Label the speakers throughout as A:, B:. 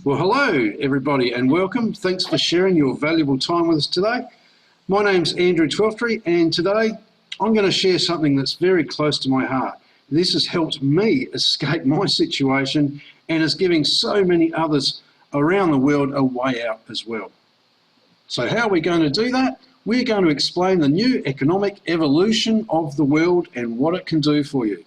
A: Well, hello everybody and welcome. Thanks for sharing your valuable time with us today. My name's Andrew Twelftree and today I'm going to share something that's very close to my heart. This has helped me escape my situation and is giving so many others around the world a way out as well. So how are we going to do that? We're going to explain the new economic evolution of the world and what it can do for you.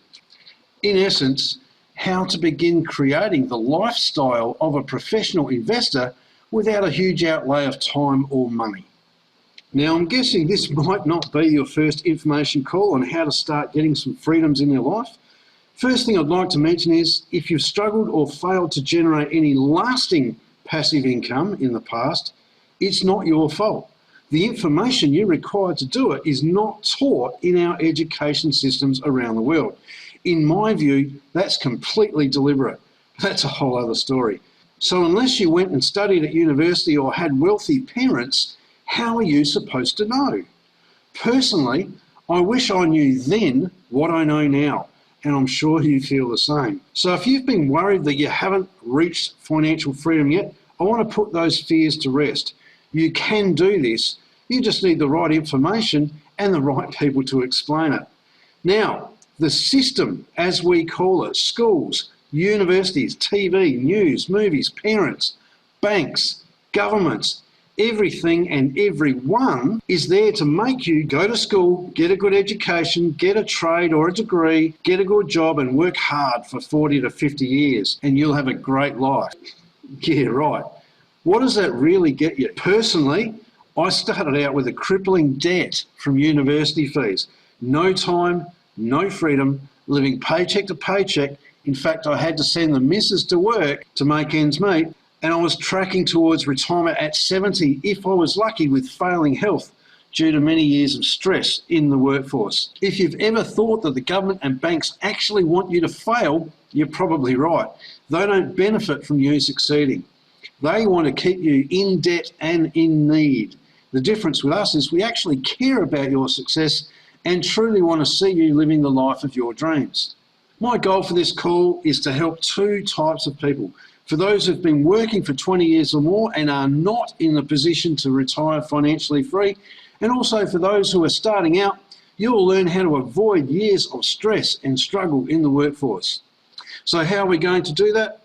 A: In essence, how to begin creating the lifestyle of a professional investor without a huge outlay of time or money. Now, I'm guessing this might not be your first information call on how to start getting some freedoms in your life. First thing I'd like to mention is if you've struggled or failed to generate any lasting passive income in the past, it's not your fault. The information you're required to do it is not taught in our education systems around the world. In my view, that's completely deliberate. That's a whole other story. So unless you went and studied at university or had wealthy parents, how are you supposed to know? Personally, I wish I knew then what I know now, and I'm sure you feel the same. So if you've been worried that you haven't reached financial freedom yet, I want to put those fears to rest. You can do this. You just need the right information and the right people to explain it. Now, the system, as we call it, schools, universities, TV, news, movies, parents, banks, governments, everything and everyone is there to make you go to school, get a good education, get a trade or a degree, get a good job and work hard for 40 to 50 years and you'll have a great life. Yeah, right. What does that really get you? Personally, I started out with a crippling debt from university fees. No time, no freedom, living paycheck to paycheck. In fact, I had to send the missus to work to make ends meet, and I was tracking towards retirement at 70 if I was lucky with failing health due to many years of stress in the workforce. If you've ever thought that the government and banks actually want you to fail, you're probably right. They don't benefit from you succeeding. They want to keep you in debt and in need. The difference with us is we actually care about your success and truly want to see you living the life of your dreams. My goal for this call is to help two types of people. For those who've been working for 20 years or more and are not in the position to retire financially free, and also for those who are starting out, you'll learn how to avoid years of stress and struggle in the workforce. So how are we going to do that?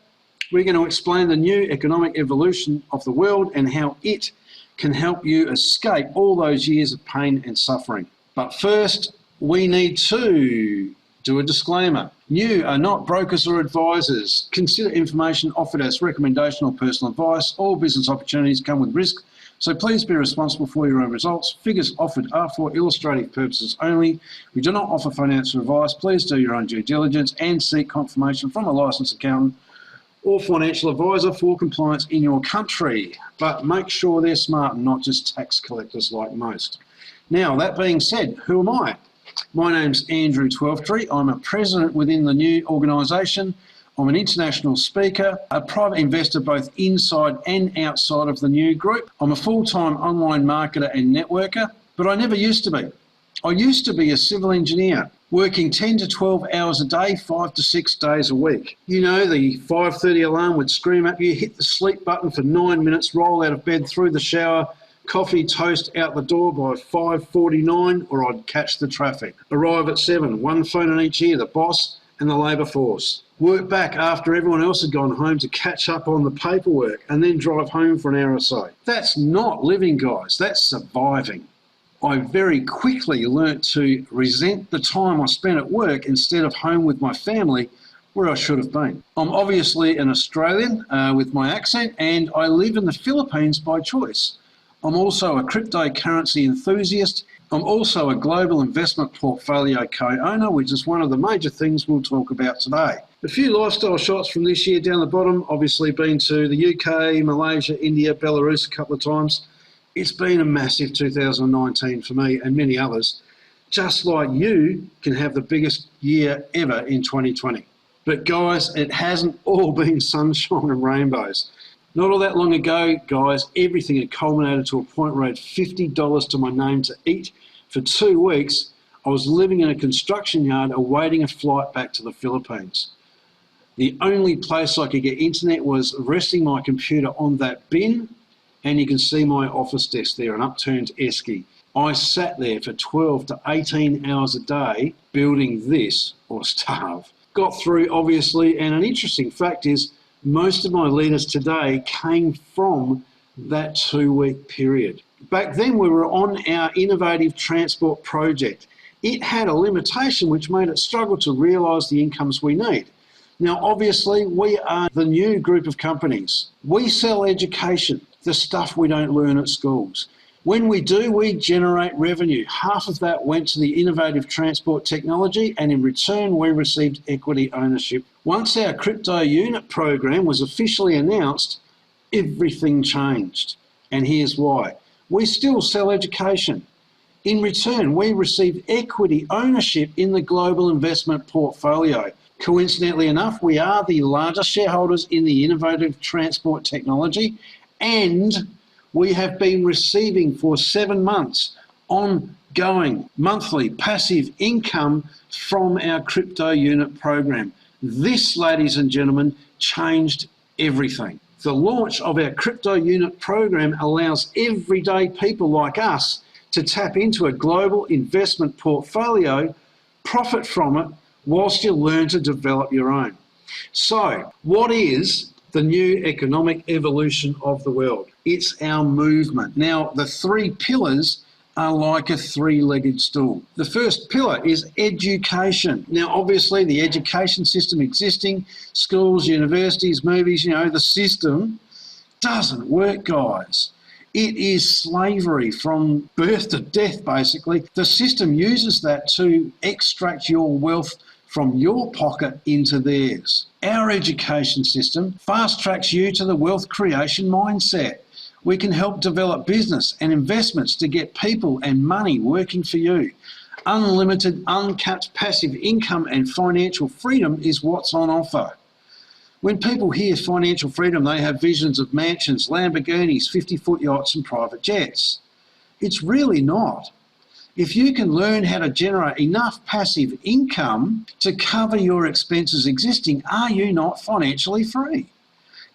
A: We're going to explain the new economic evolution of the world and how it can help you escape all those years of pain and suffering. But first, we need to do a disclaimer. NEEW are not brokers or advisors. Consider information offered as recommendation or personal advice. All business opportunities come with risk, so please be responsible for your own results. Figures offered are for illustrative purposes only. We do not offer financial advice. Please do your own due diligence and seek confirmation from a licensed accountant or financial advisor for compliance in your country. But make sure they're smart and not just tax collectors like most. Now, that being said, who am I? My name's Andrew Twelftree. I'm a president within the NEEW organisation. I'm an international speaker, a private investor both inside and outside of the NEEW group. I'm a full-time online marketer and networker, but I never used to be. I used to be a civil engineer, working 10 to 12 hours a day, 5 to 6 days a week. You know, the 5:30 alarm would scream at you, hit the sleep button for 9 minutes, roll out of bed, through the shower, coffee, toast out the door by 5:49, or I'd catch the traffic. Arrive at 7, one phone in each ear, the boss and the labour force. Work back after everyone else had gone home to catch up on the paperwork and then drive home for an hour or so. That's not living, guys, that's surviving. I very quickly learnt to resent the time I spent at work instead of home with my family where I should have been. I'm obviously an Australian with my accent, and I live in the Philippines by choice. I'm also a cryptocurrency enthusiast. I'm also a global investment portfolio co-owner, which is one of the major things we'll talk about today. A few lifestyle shots from this year down the bottom. Obviously been to the UK, Malaysia, India, Belarus a couple of times. It's been a massive 2019 for me and many others, just like you can have the biggest year ever in 2020. But guys, it hasn't all been sunshine and rainbows. Not all that long ago, guys, everything had culminated to a point where I had $50 to my name to eat for 2 weeks. I was living in a construction yard awaiting a flight back to the Philippines. The only place I could get internet was resting my computer on that bin, and you can see my office desk there, an upturned esky. I sat there for 12 to 18 hours a day building this or starve. Got through, obviously, and an interesting fact is most of my leaders today came from that 2-week period. Back then we were on our innovative transport project. It had a limitation which made it struggle to realise the incomes we need. Now, obviously, we are the new group of companies. We sell education, the stuff we don't learn at schools. When we do, we generate revenue. Half of that went to the innovative transport technology, and in return, we received equity ownership. Once our Cryptounit program was officially announced, everything changed. And here's why. We still sell education. In return, we received equity ownership in the global investment portfolio. Coincidentally enough, we are the largest shareholders in the innovative transport technology, and we have been receiving for 7 months ongoing monthly passive income from our Cryptounit program. This, ladies and gentlemen, changed everything. The launch of our Cryptounit program allows everyday people like us to tap into a global investment portfolio, profit from it, whilst you learn to develop your own. So, what is the new economic evolution of the world? It's our movement. Now, the 3 pillars are like a 3-legged stool. The first pillar is education. Now, obviously, the education system existing, schools, universities, movies, the system doesn't work, guys. It is slavery from birth to death, basically. The system uses that to extract your wealth from your pocket into theirs. Our education system fast tracks you to the wealth creation mindset. We can help develop business and investments to get people and money working for you. Unlimited, uncapped passive income and financial freedom is what's on offer. When people hear financial freedom, they have visions of mansions, Lamborghinis, 50-foot yachts and private jets. It's really not. If you can learn how to generate enough passive income to cover your expenses existing, are you not financially free?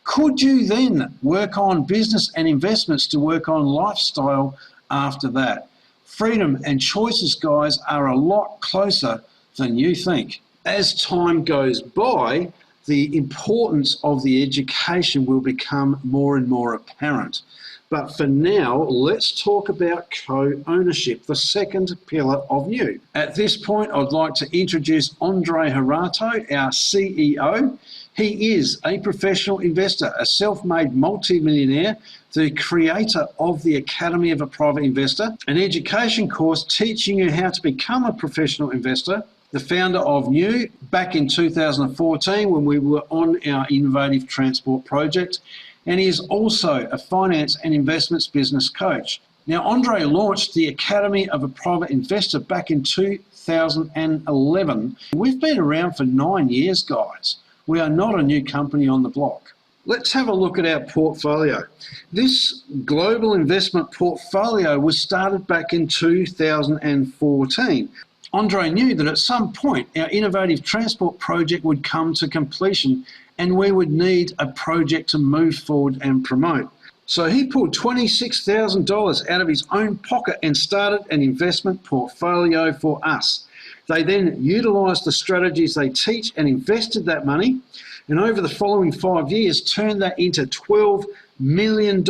A: Could you then work on business and investments to work on lifestyle after that? Freedom and choices, guys, are a lot closer than you think. As time goes by, the importance of the education will become more and more apparent. But for now, let's talk about co-ownership, the second pillar of NEW. At this point, I'd like to introduce Andre Harato, our CEO. He is a professional investor, a self-made multi-millionaire, the creator of the Academy of a Private Investor, an education course teaching you how to become a professional investor, the founder of NEW back in 2014 when we were on our innovative transport project, and he is also a finance and investments business coach. Now, Andre launched the Academy of a Private Investor back in 2011. We've been around for 9 years, guys. We are not a new company on the block. Let's have a look at our portfolio. This global investment portfolio was started back in 2014. Andre knew that at some point our innovative transport project would come to completion and we would need a project to move forward and promote. So he pulled $26,000 out of his own pocket and started an investment portfolio for us. They then utilised the strategies they teach and invested that money, and over the following 5 years turned that into $12 million,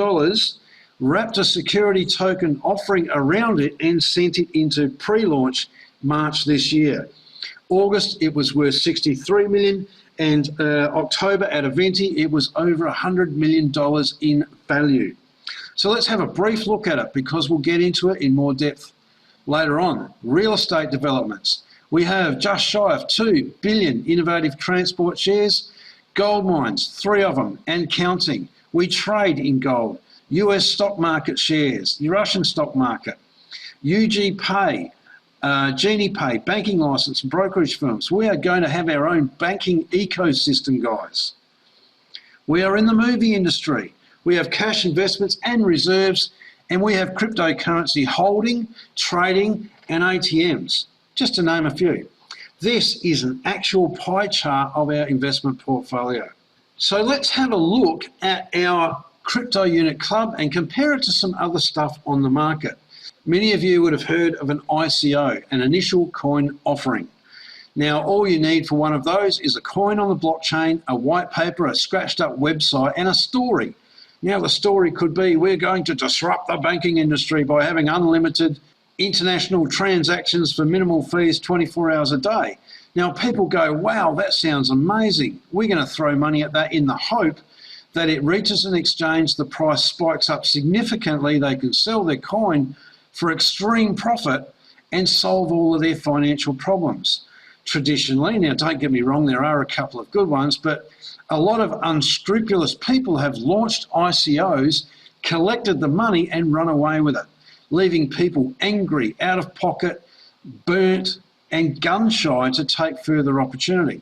A: wrapped a security token offering around it and sent it into pre-launch March this year. August, it was worth $63 million, and October at Eventi, it was over $100 million in value. So let's have a brief look at it because we'll get into it in more depth later on. Real estate developments. We have just shy of 2 billion innovative transport shares, gold mines, 3 of them and counting. We trade in gold, US stock market shares, the Russian stock market, UG Pay, Genie Pay, banking license, brokerage firms. We are going to have our own banking ecosystem, guys. We are in the movie industry. We have cash investments and reserves, and we have cryptocurrency holding, trading, and ATMs, just to name a few. This is an actual pie chart of our investment portfolio. So let's have a look at our crypto unit club and compare it to some other stuff on the market. Many of you would have heard of an ICO, an initial coin offering. Now, all you need for one of those is a coin on the blockchain, a white paper, a scratched up website, and a story. Now, the story could be, we're going to disrupt the banking industry by having unlimited international transactions for minimal fees 24 hours a day. Now, people go, wow, that sounds amazing. We're going to throw money at that in the hope that it reaches an exchange, the price spikes up significantly, they can sell their coin for extreme profit and solve all of their financial problems. Traditionally, now don't get me wrong, there are a couple of good ones, but a lot of unscrupulous people have launched ICOs, collected the money and run away with it, leaving people angry, out of pocket, burnt and gun shy to take further opportunity.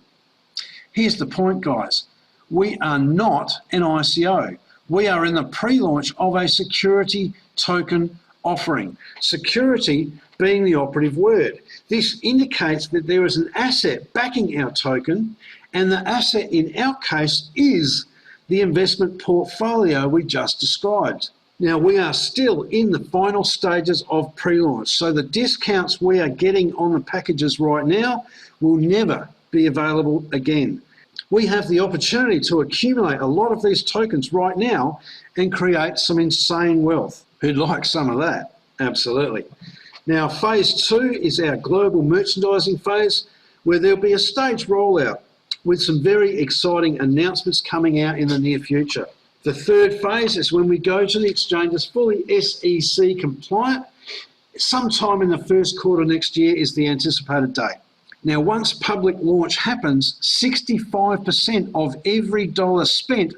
A: Here's the point, guys. We are not an ICO. We are in the pre-launch of a security token offering. Security being the operative word. This indicates that there is an asset backing our token, and the asset in our case is the investment portfolio we just described. Now, we are still in the final stages of pre-launch, so the discounts we are getting on the packages right now will never be available again. We have the opportunity to accumulate a lot of these tokens right now and create some insane wealth. Who'd like some of that? Absolutely. Now, phase 2 is our global merchandising phase, where there'll be a staged rollout with some very exciting announcements coming out in the near future. The third phase is when we go to the exchanges fully SEC compliant. Sometime in the first quarter next year is the anticipated date. Now, once public launch happens, 65% of every dollar spent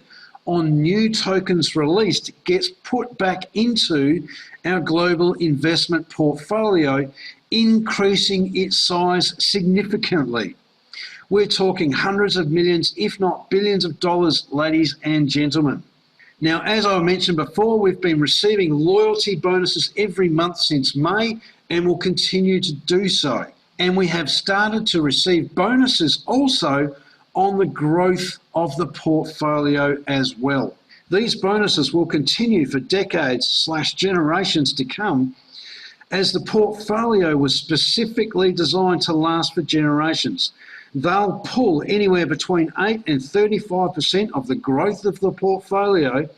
A: on new tokens released gets put back into our global investment portfolio, increasing its size significantly. We're talking hundreds of millions, if not billions of dollars, ladies and gentlemen. Now, as I mentioned before, we've been receiving loyalty bonuses every month since May and will continue to do so. And we have started to receive bonuses also on the growth of the portfolio as well. These bonuses will continue for decades/generations to come, as the portfolio was specifically designed to last for generations. They'll pull anywhere between 8 and 35% of the growth of the portfolio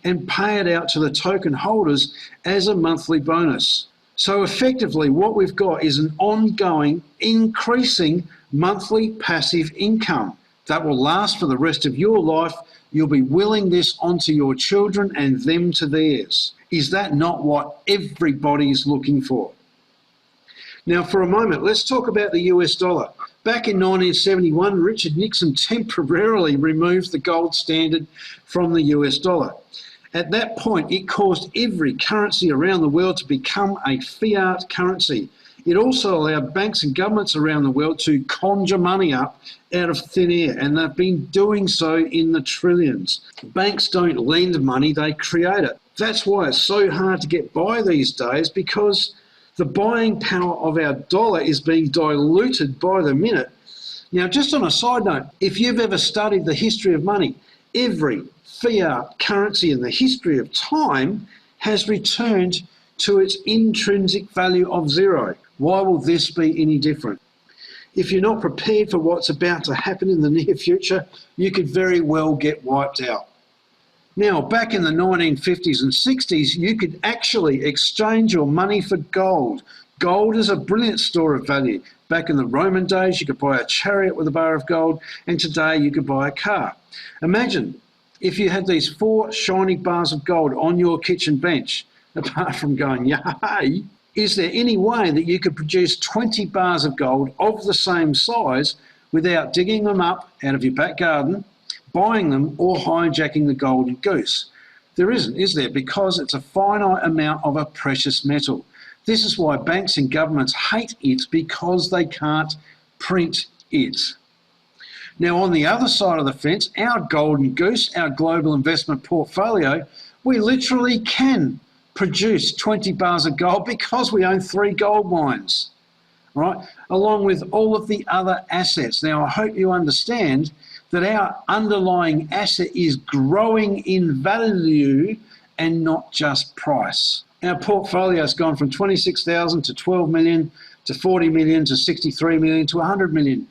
A: and pay it out to the token holders as a monthly bonus. So effectively, what we've got is an ongoing, increasing monthly passive income that will last for the rest of your life. You'll be willing this onto your children and them to theirs. Is that not what everybody's looking for? Now, for a moment, let's talk about the US dollar. Back in 1971, Richard Nixon temporarily removed the gold standard from the US dollar. At that point, it caused every currency around the world to become a fiat currency. It also allowed banks and governments around the world to conjure money up out of thin air, and they've been doing so in the trillions. Banks don't lend money, they create it. That's why it's so hard to get by these days, because the buying power of our dollar is being diluted by the minute. Now, just on a side note, if you've ever studied the history of money, every fiat currency in the history of time has returned to its intrinsic value of zero. Why will this be any different? If you're not prepared for what's about to happen in the near future, you could very well get wiped out. Now, back in the 1950s and 60s, you could actually exchange your money for gold. Gold is a brilliant store of value. Back in the Roman days, you could buy a chariot with a bar of gold, and today you could buy a car. Imagine if you had these 4 shiny bars of gold on your kitchen bench. Apart from going, yay, is there any way that you could produce 20 bars of gold of the same size without digging them up out of your back garden, buying them, or hijacking the golden goose? There isn't, is there? Because it's a finite amount of a precious metal. This is why banks and governments hate it, because they can't print it. Now, on the other side of the fence, our golden goose, our global investment portfolio, we literally can produce 20 bars of gold because we own 3 gold mines. right? Along with all of the other assets. Now, I hope you understand that our underlying asset is growing in value and not just price. Our portfolio has gone from 26,000 to 12 million to 40 million to 63 million to 100 million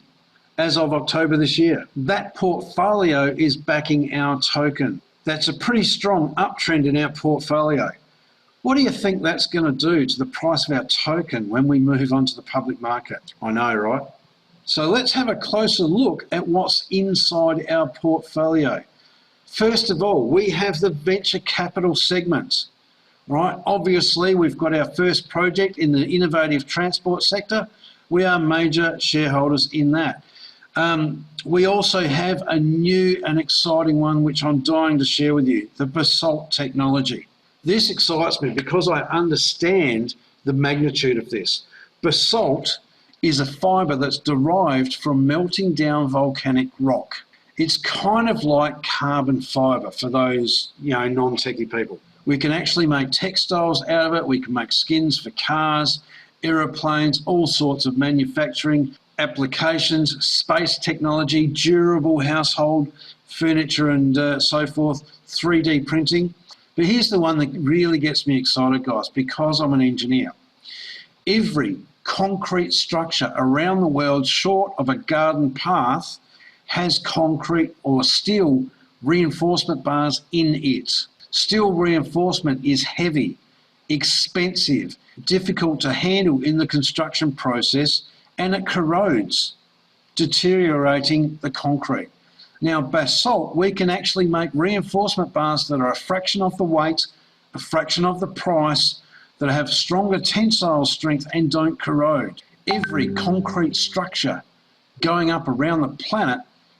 A: as of October this year. That portfolio is backing our token. That's a pretty strong uptrend in our portfolio. What do you think that's going to do to the price of our token when we move on to the public market? I know, right? So let's have a closer look at what's inside our portfolio. First of all, we have the venture capital segment, right? Obviously, we've got our first project in the innovative transport sector. We are major shareholders in that. We also have a new and exciting one, which I'm dying to share with you, the basalt technology. This excites me because I understand the magnitude of this. Basalt is a fibre that's derived from melting down volcanic rock. It's kind of like carbon fibre for those, non-techie people. We can actually make textiles out of it. We can make skins for cars, aeroplanes, all sorts of manufacturing applications, space technology, durable household furniture and so forth, 3D printing. But here's the one that really gets me excited, guys, because I'm an engineer. Every concrete structure around the world short of a garden path has concrete or steel reinforcement bars in it. Steel reinforcement is heavy, expensive, difficult to handle in the construction process, and it corrodes, deteriorating the concrete. Now, basalt, we can actually make reinforcement bars that are a fraction of the weight, a fraction of the price, that have stronger tensile strength and don't corrode. Every concrete structure going up around the planet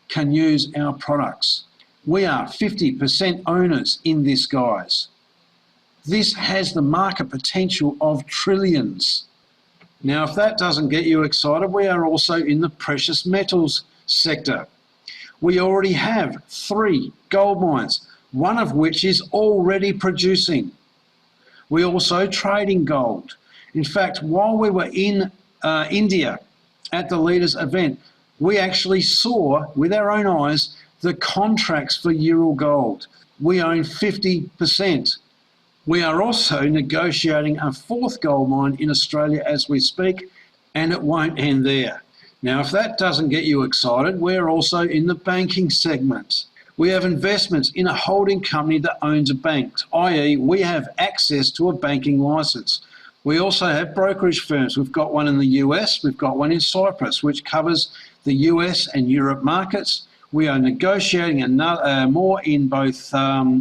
A: can use our products. We are 50% owners in this, guys. This has the market potential of trillions. Now, if that doesn't get you excited, we are also in the precious metals sector. We already have 3 gold mines, one of which is already producing. We also trade in gold. In fact, while we were in India at the leaders event, we actually saw with our own eyes the contracts for Ural Gold. We own 50%. We are also negotiating a 4th gold mine in Australia as we speak, and it won't end there. Now, if that doesn't get you excited, we're also in the banking segment. We have investments in a holding company that owns a bank, i.e. we have access to a banking license. We also have brokerage firms. We've got one in the US, we've got one in Cyprus, which covers the US and Europe markets. We are negotiating more in both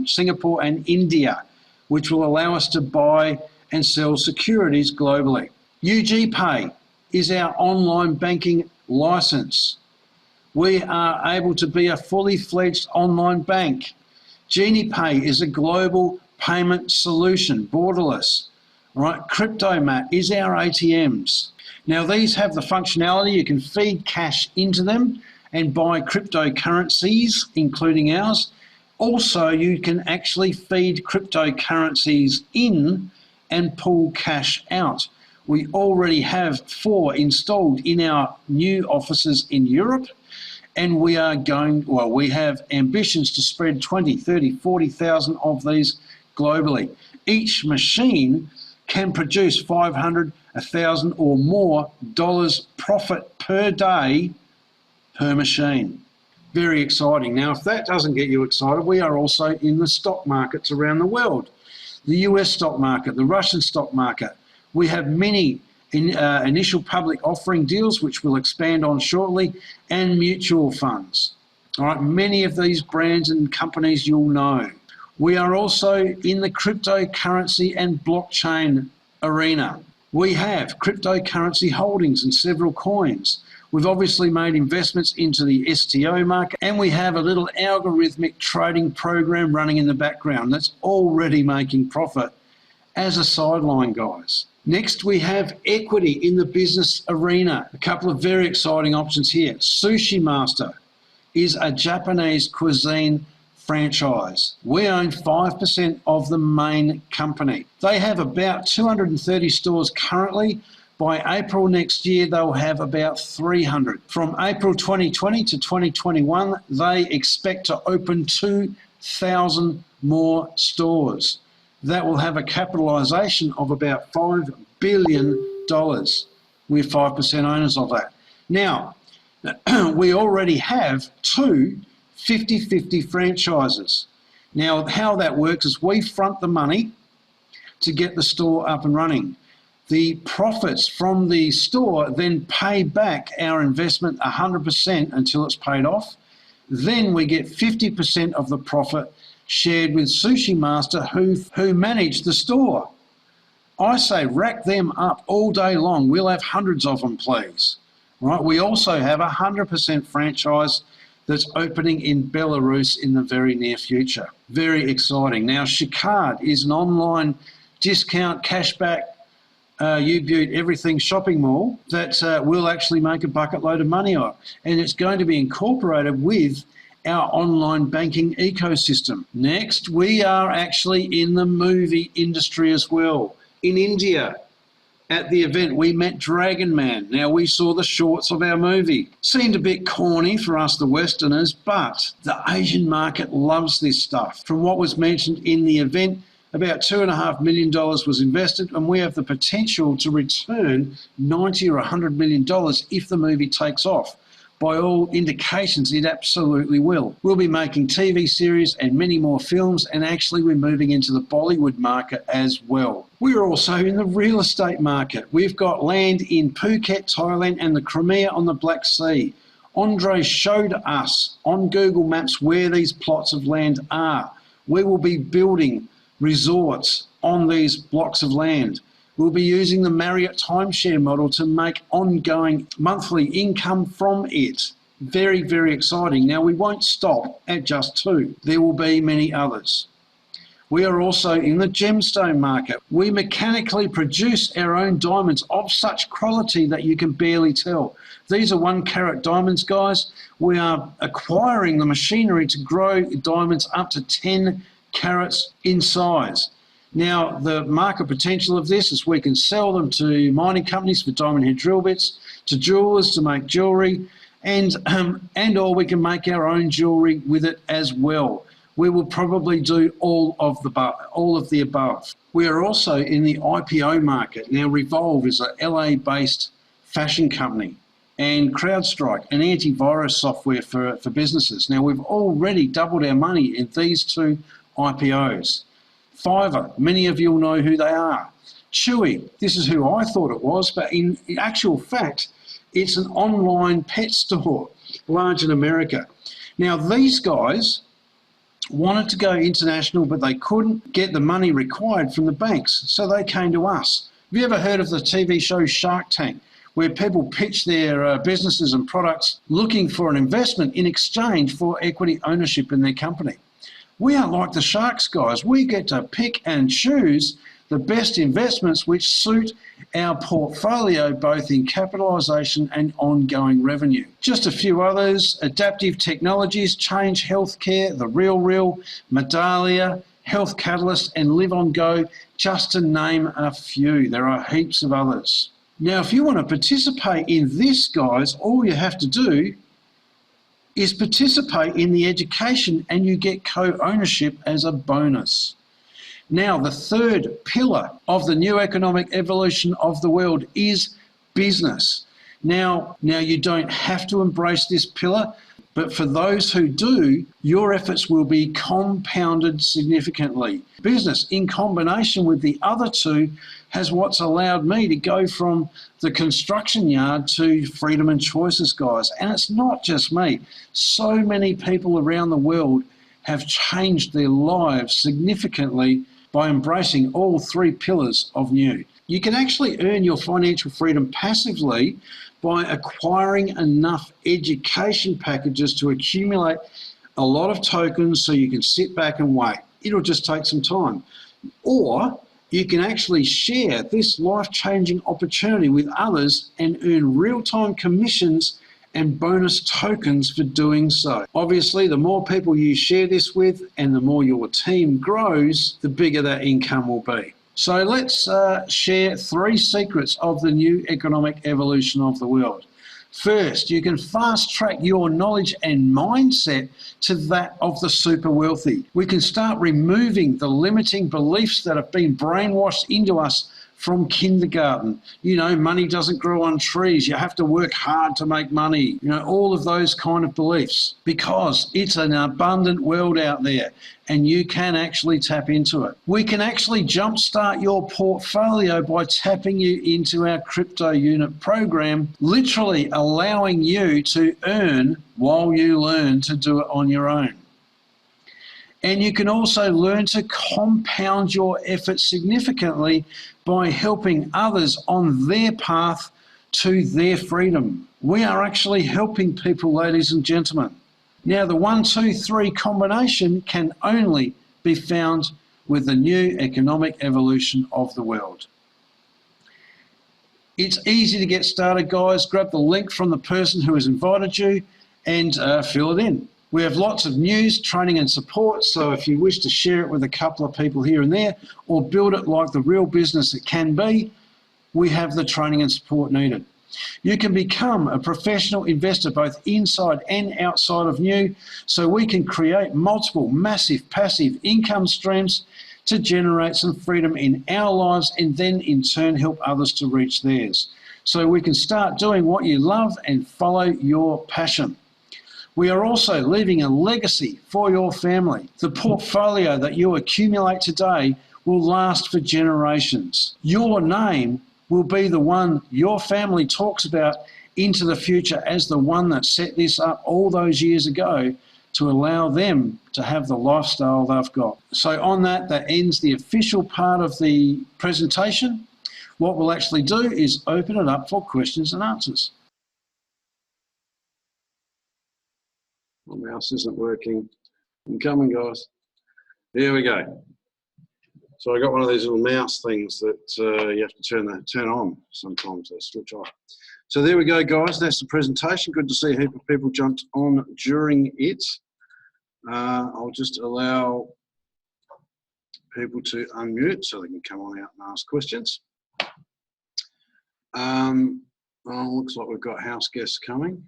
A: Singapore and India, which will allow us to buy and sell securities globally. UGPay is our online banking license. We are able to be a fully fledged online bank. GeniePay is a global payment solution, borderless. Right? Cryptounit is our ATMs. Now, these have the functionality, you can feed cash into them and buy cryptocurrencies, including ours. Also, you can actually feed cryptocurrencies in and pull cash out. We already have 4 installed in our new offices in Europe, and we are we have ambitions to spread 20, 30, 40,000 of these globally. Each machine can produce 500, 1,000 or more dollars profit per day per machine. Very exciting. Now, if that doesn't get you excited, we are also in the stock markets around the world. The US stock market, the Russian stock market. We have many initial public offering deals, which we'll expand on shortly, and mutual funds. All right, many of these brands and companies you'll know. We are also in the cryptocurrency and blockchain arena. We have cryptocurrency holdings in several coins. We've obviously made investments into the STO market, and we have a little algorithmic trading program running in the background that's already making profit as a sideline, guys. Next, we have equity in the business arena. A couple of very exciting options here. Sushi Master is a Japanese cuisine franchise. We own 5% of the main company. They have about 230 stores currently, By April next year, they'll have about 300. From April 2020 to 2021, they expect to open 2,000 more stores. That will have a capitalisation of about $5 billion. We're 5% owners of that. Now, we already have two 50-50 franchises. Now, how that works is we front the money to get the store up and running. The profits from the store then pay back our investment 100% until it's paid off. Then we get 50% of the profit shared with Sushi Master who manage the store. I say rack them up all day long. We'll have hundreds of them, please. Right? We also have a 100% franchise that's opening in Belarus in the very near future. Very exciting. Now, Shikard is an online discount cashback you viewed everything shopping mall that we'll actually make a bucket load of money on, and it's going to be incorporated with our online banking ecosystem. Next, we are actually in the movie industry as well. In India, at the event, we met Dragon Man. Now, we saw the shorts of our movie. Seemed a bit corny for us, the Westerners, but the Asian market loves this stuff. From what was mentioned in the event, about $2.5 million was invested, and we have the potential to return $90 or $100 million if the movie takes off. By all indications, it absolutely will. We'll be making TV series and many more films, and actually we're moving into the Bollywood market as well. We're also in the real estate market. We've got land in Phuket, Thailand, and the Crimea on the Black Sea. Andre showed us on Google Maps where these plots of land are. We will be building resorts on these blocks of land. We'll be using the Marriott timeshare model to make ongoing monthly income from it. Very, very exciting. Now, we won't stop at just two. There will be many others. We are also in the gemstone market. We mechanically produce our own diamonds of such quality that you can barely tell. These are 1 carat diamonds, guys. We are acquiring the machinery to grow diamonds up to 10 carats in size. Now, the market potential of this is we can sell them to mining companies for diamond head drill bits, to jewelers to make jewelry, and or we can make our own jewelry with it as well. We will probably do all of the above. We are also in the IPO market. Now, Revolve is a LA-based fashion company, and CrowdStrike, an antivirus software for businesses. Now, we've already doubled our money in these two IPOs. Fiverr, many of you will know who they are. Chewy, this is who I thought it was, but in actual fact, it's an online pet store, large in America. Now, these guys wanted to go international, but they couldn't get the money required from the banks, so they came to us. Have you ever heard of the TV show Shark Tank, where people pitch their businesses and products looking for an investment in exchange for equity ownership in their company? We aren't like the sharks, guys. We get to pick and choose the best investments which suit our portfolio, both in capitalisation and ongoing revenue. Just a few others: Adaptive Technologies, Change Healthcare, The Real, Medallia, Health Catalyst, and Live On Go, just to name a few. There are heaps of others. Now, if you want to participate in this, guys, all you have to do is participate in the education, and you get co-ownership as a bonus. Now, the third pillar of the new economic evolution of the world is business. Now you don't have to embrace this pillar, but for those who do, your efforts will be compounded significantly. Business, in combination with the other two, has what's allowed me to go from the construction yard to freedom and choices, guys. And it's not just me. So many people around the world have changed their lives significantly by embracing all three pillars of NEEW. You can actually earn your financial freedom passively by acquiring enough education packages to accumulate a lot of tokens so you can sit back and wait. It'll just take some time. Or you can actually share this life-changing opportunity with others and earn real-time commissions and bonus tokens for doing so. Obviously, the more people you share this with and the more your team grows, the bigger that income will be. So let's share 3 secrets of the new economic evolution of the world. First, you can fast track your knowledge and mindset to that of the super wealthy. We can start removing the limiting beliefs that have been brainwashed into us from kindergarten. You know, money doesn't grow on trees. You have to work hard to make money. You know, all of those kind of beliefs, because it's an abundant world out there and you can actually tap into it. We can actually jumpstart your portfolio by tapping you into our Cryptounit program, literally allowing you to earn while you learn to do it on your own. And you can also learn to compound your efforts significantly by helping others on their path to their freedom. We are actually helping people, ladies and gentlemen. Now, the 1, 2, 3 combination can only be found with the new economic evolution of the world. It's easy to get started, guys. Grab the link from the person who has invited you and fill it in. We have lots of news, training and support, so if you wish to share it with a couple of people here and there or build it like the real business it can be, we have the training and support needed. You can become a professional investor both inside and outside of NEW, so we can create multiple massive passive income streams to generate some freedom in our lives and then in turn help others to reach theirs. So we can start doing what you love and follow your passion. We are also leaving a legacy for your family. The portfolio that you accumulate today will last for generations. Your name will be the one your family talks about into the future as the one that set this up all those years ago to allow them to have the lifestyle they've got. So on that ends the official part of the presentation. What we'll actually do is open it up for questions and answers. My mouse isn't working. I'm coming, guys. Here we go. So I got one of these little mouse things that you have to turn on sometimes, they switch off. So there we go, guys. That's the presentation. Good to see a heap of people jumped on during it. I'll just allow people to unmute so they can come on out and ask questions. Looks like we've got house guests coming.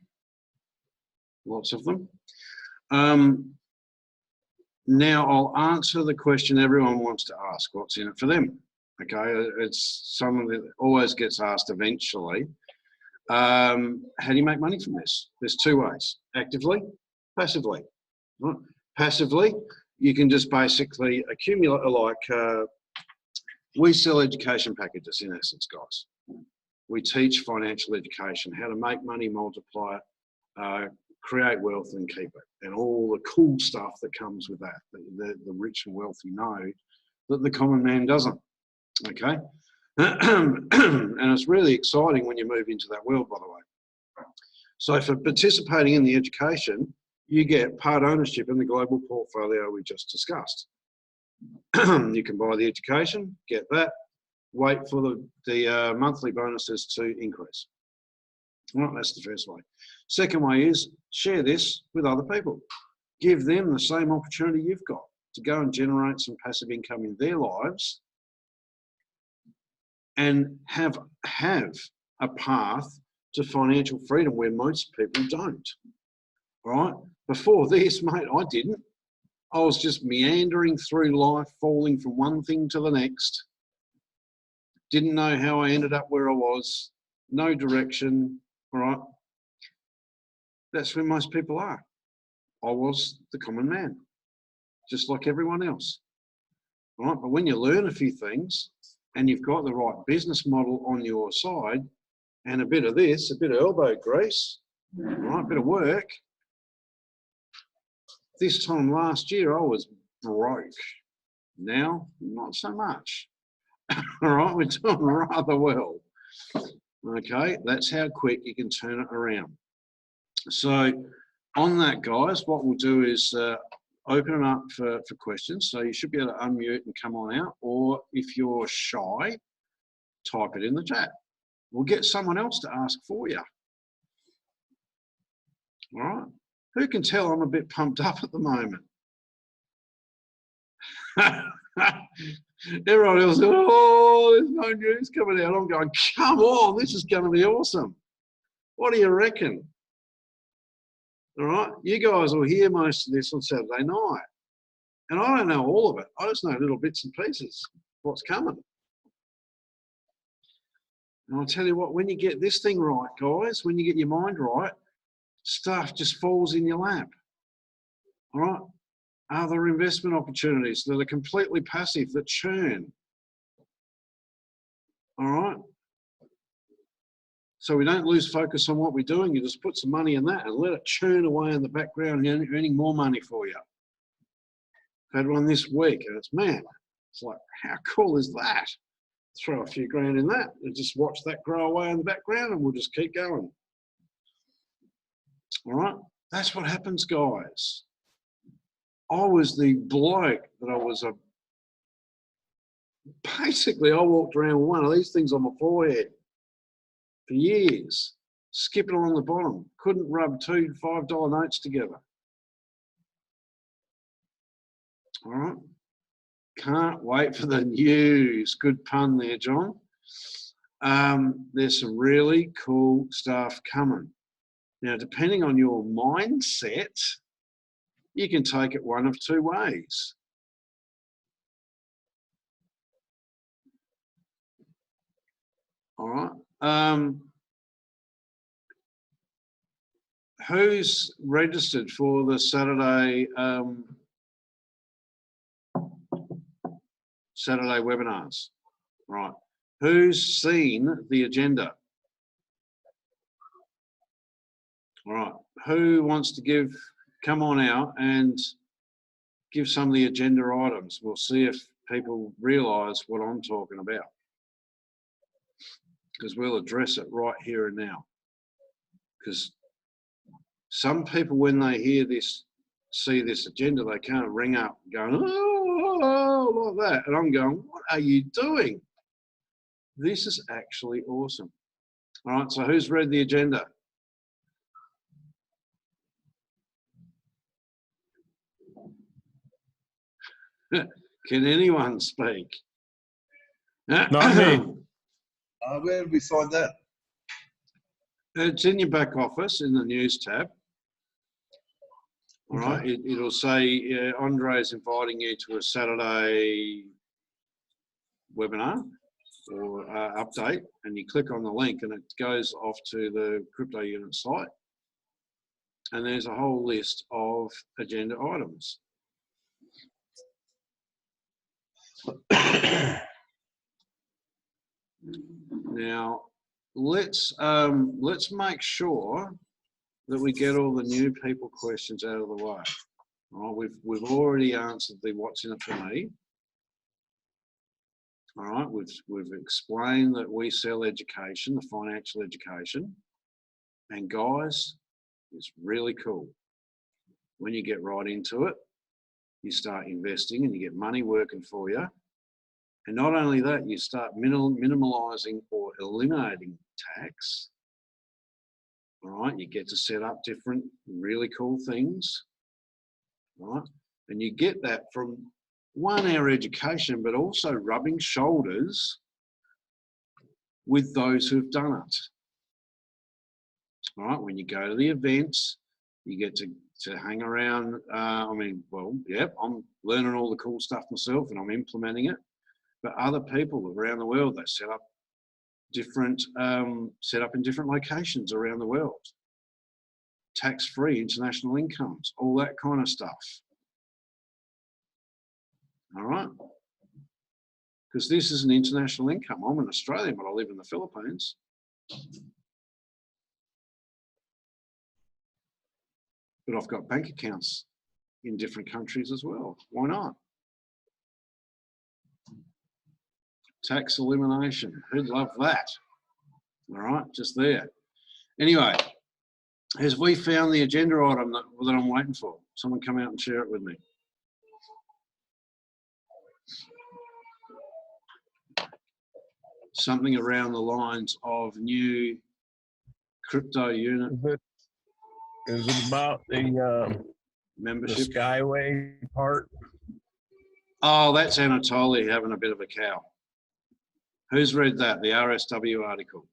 A: Lots of them. Now I'll answer the question everyone wants to ask. What's in it for them? Okay, it's something that always gets asked eventually. How do you make money from this? There's 2 ways: actively, passively. Right? Passively, you can just basically accumulate, like we sell education packages in essence, guys. We teach financial education, how to make money, multiply it, create wealth and keep it, and all the cool stuff that comes with that, the rich and wealthy know that the common man doesn't, okay? And it's really exciting when you move into that world, by the way. So for participating in the education, you get part ownership in the global portfolio we just discussed. You can buy the education, get that, wait for the monthly bonuses to increase. Well, that's the first way. Second way is share this with other people. Give them the same opportunity you've got to go and generate some passive income in their lives and have a path to financial freedom where most people don't. All right? Before this, mate, I didn't. I was just meandering through life, falling from one thing to the next. Didn't know how I ended up where I was. No direction. All right? That's where most people are. I was the common man, just like everyone else. All right? But when you learn a few things and you've got the right business model on your side and a bit of this, a bit of elbow grease, all right, a bit of work. This time last year, I was broke. Now, not so much. All right, we're doing rather well. Okay, that's how quick you can turn it around. So on that, guys, what we'll do is open it up for questions. So you should be able to unmute and come on out, or if you're shy, type it in the chat. We'll get someone else to ask for you. All right. Who can tell I'm a bit pumped up at the moment? Everyone else said, oh, there's no news coming out. I'm going, come on, this is going to be awesome. What do you reckon? All right, you guys will hear most of this on Saturday night. And I don't know all of it. I just know little bits and pieces of what's coming. And I'll tell you what, when you get this thing right, guys, when you get your mind right, stuff just falls in your lap. All right? Other investment opportunities that are completely passive, that churn. All right? So we don't lose focus on what we're doing. You just put some money in that and let it churn away in the background, earning more money for you. I've had one this week, and it's, man, it's like, how cool is that? Throw a few grand in that and just watch that grow away in the background, and we'll just keep going. All right? That's what happens, guys. I was the bloke that I was basically I walked around with one of these things on my forehead for years, skipping along the bottom. Couldn't rub two $5 notes together. All right. Can't wait for the news. Good pun there, John. There's some really cool stuff coming. Now, depending on your mindset, you can take it one of two ways. All right. Who's registered for the Saturday webinars? Right. Who's seen the agenda? All right. Who wants to come on out and give some of the agenda items? We'll see if people realise what I'm talking about, because we'll address it right here and now. Because some people, when they hear this, see this agenda, they can't ring up going, oh, like that. And I'm going, what are you doing? This is actually awesome. All right, so who's read the agenda? Can anyone speak?
B: Not me. Where did we find that?
A: It's in your back office in the news tab. All right, it'll say Andre's inviting you to a Saturday webinar or update, and you click on the link and it goes off to the Cryptounit site, and there's a whole list of agenda items. Now, let's make sure that we get all the new people questions out of the way. All right, we've already answered the what's in it for me. All right, we've explained that we sell education, the financial education, and guys, it's really cool. When you get right into it, you start investing and you get money working for you. And not only that, you start minimalising or eliminating tax. All right, you get to set up different really cool things. All right, and you get that from our education, but also rubbing shoulders with those who've done it. All right, when you go to the events, you get to hang around. I'm learning all the cool stuff myself and I'm implementing it. But other people around the world, they set up in different locations around the world. Tax-free international incomes, all that kind of stuff. All right? Because this is an international income. I'm an Australian, but I live in the Philippines. But I've got bank accounts in different countries as well. Why not? Tax elimination. Who'd love that? All right, just there. Anyway, has we found the agenda item that I'm waiting for? Someone come out and share it with me. Something around the lines of new Cryptounit.
B: Is it about the
A: membership?
B: The Skyway part?
A: Oh, that's Anatoly having a bit of a cow. Who's read that? The RSW article.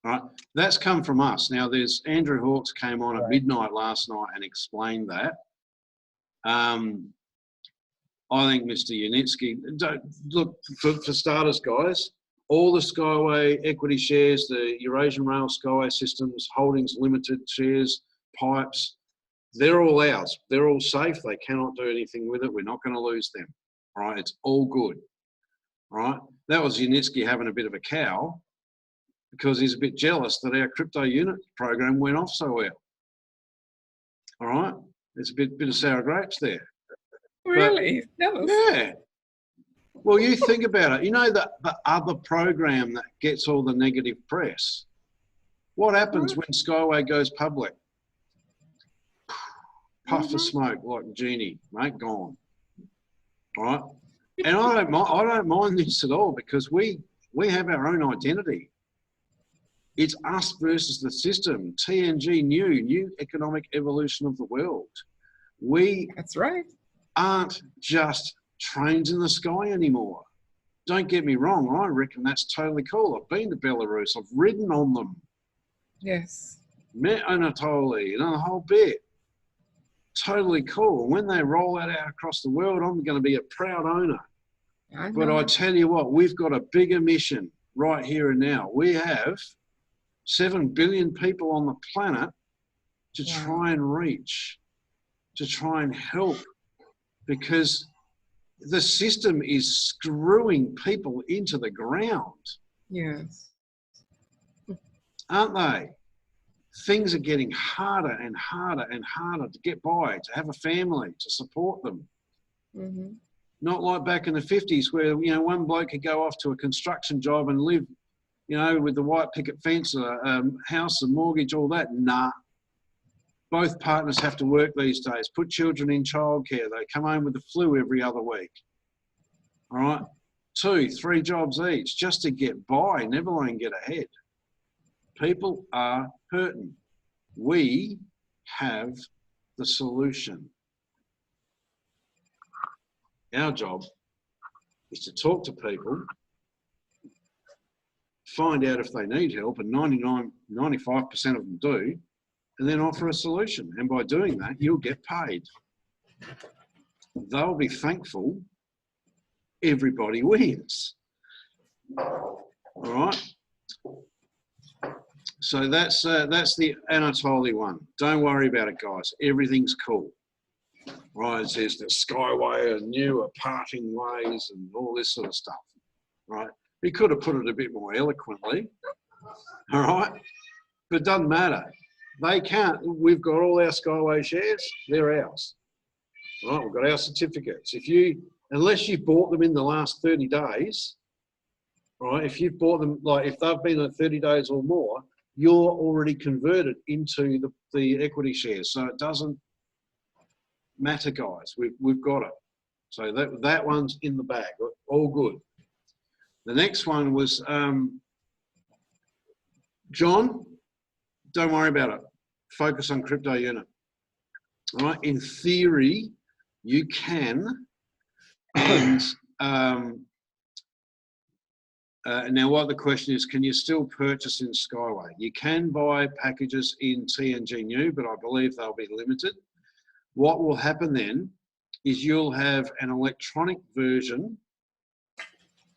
A: All right, that's come from us. Now, there's Andrew Hawkes came on at midnight last night and explained that. I think Mr. Unitsky, look, for starters, guys, all the Skyway equity shares, the Eurasian Rail Skyway Systems, Holdings Limited shares, pipes, they're all ours. They're all safe. They cannot do anything with it. We're not going to lose them. All right, it's all good. All right, that was Unitsky having a bit of a cow because he's a bit jealous that our crypto unit program went off so well. All right, there's a bit of sour grapes there.
C: Really?
A: But, yeah. Well, you think about it. You know the other program that gets all the negative press. What happens when Skyway goes public? Puff of smoke like genie, mate, gone. All right, and I don't mind this at all because we have our own identity. It's us versus the system. TNG, new economic evolution of the world.
C: That's right.
A: Aren't just trains in the sky anymore. Don't get me wrong, I reckon that's totally cool. I've been to Belarus, I've ridden on them.
C: Yes.
A: Met Anatoly, you know, the whole bit. Totally cool. When they roll that out across the world, I'm going to be a proud owner. But I tell you what, we've got a bigger mission right here and now. We have 7 billion people on the planet to try and reach, to try and help, because the system is screwing people into the ground.
C: Yes.
A: Aren't they? Things are getting harder and harder and harder to get by, to have a family, to support them.
C: Mm-hmm.
A: Not like back in the 50s where, you know, one bloke could go off to a construction job and live, you know, with the white picket fence, a house, a mortgage, all that. Nah. Both partners have to work these days. Put children in childcare. They come home with the flu every other week. All right? 2, 3 jobs each just to get by, never alone get ahead. People are hurting. We have the solution. Our job is to talk to people, find out if they need help, and 95% of them do, and then offer a solution. And by doing that, you'll get paid. They'll be thankful. Everybody wins. All right? So that's the Anatoly one. Don't worry about it, guys. Everything's cool. Right? It says that Skyway and NEEW are parting ways and all this sort of stuff. Right? He could have put it a bit more eloquently. All right? But it doesn't matter. They can't. We've got all our Skyway shares. They're ours. Right? We've got our certificates. Unless you've bought them in the last 30 days, right? If you've bought them, like if they've been at 30 days or more, you're already converted into the equity shares. So it doesn't matter, guys. We've got it. So that one's in the bag. All good. The next one was John. Don't worry about it. Focus on crypto unit. All right. In theory, you can. And now what the question is, can you still purchase in Skyway? You can buy packages in TNG NEEW, but I believe they'll be limited. What will happen then is you'll have an electronic version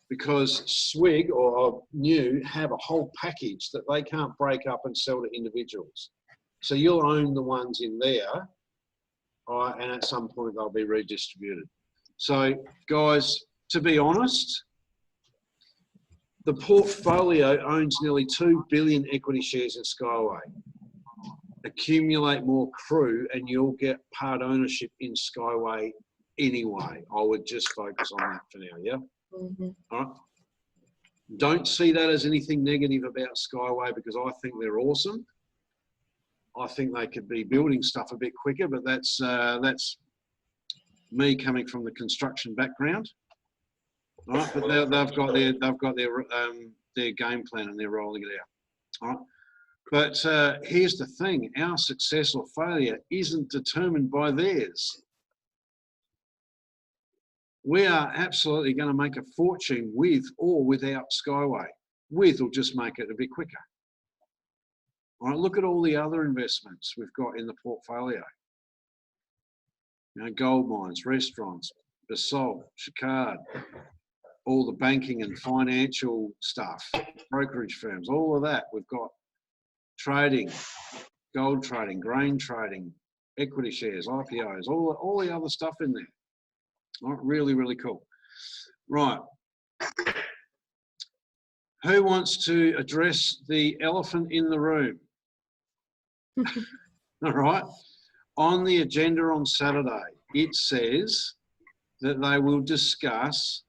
A: because SWIG or NEEW have a whole package that they can't break up and sell to individuals. So you'll own the ones in there, and at some point they'll be redistributed. So guys, to be honest, the portfolio owns nearly 2 billion equity shares in Skyway. Accumulate more crew and you'll get part ownership in Skyway anyway. I would just focus on that for now, yeah? Mm-hmm. All right. Don't see that as anything negative about Skyway because I think they're awesome. I think they could be building stuff a bit quicker, but that's me coming from the construction background. All right, but they've got their game plan and they're rolling it out. All right. But here's the thing, our success or failure isn't determined by theirs. We are absolutely going to make a fortune with or without Skyway. With will just make it a bit quicker. All right, look at all the other investments we've got in the portfolio. You know, gold mines, restaurants, basalt, Chicard, all the banking and financial stuff, brokerage firms, all of that. We've got trading, gold trading, grain trading, equity shares, IPOs, all the other stuff in there. All right, really, really cool. Right. Who wants to address the elephant in the room? All right. On the agenda on Saturday, it says that they will discuss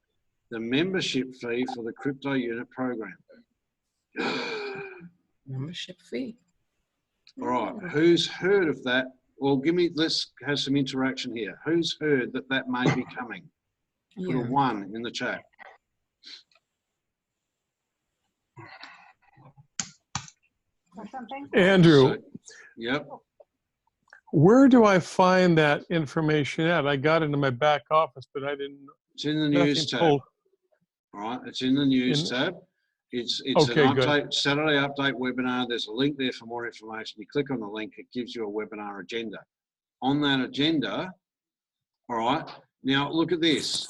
A: the membership fee for the crypto unit program.
C: Membership fee.
A: All right. Who's heard of that? Well, let's have some interaction here. Who's heard that that may be coming? Put a 1 in the chat.
D: Andrew,
A: Yep.
D: where do I find that information at? I got it in my back office, but I didn't.
A: It's in the news tab. All right, it's in the news tab. It's
D: okay,
A: an update,
D: good.
A: Saturday update webinar. There's a link there for more information. You click on the link, it gives you a webinar agenda. On that agenda, all right, now look at this.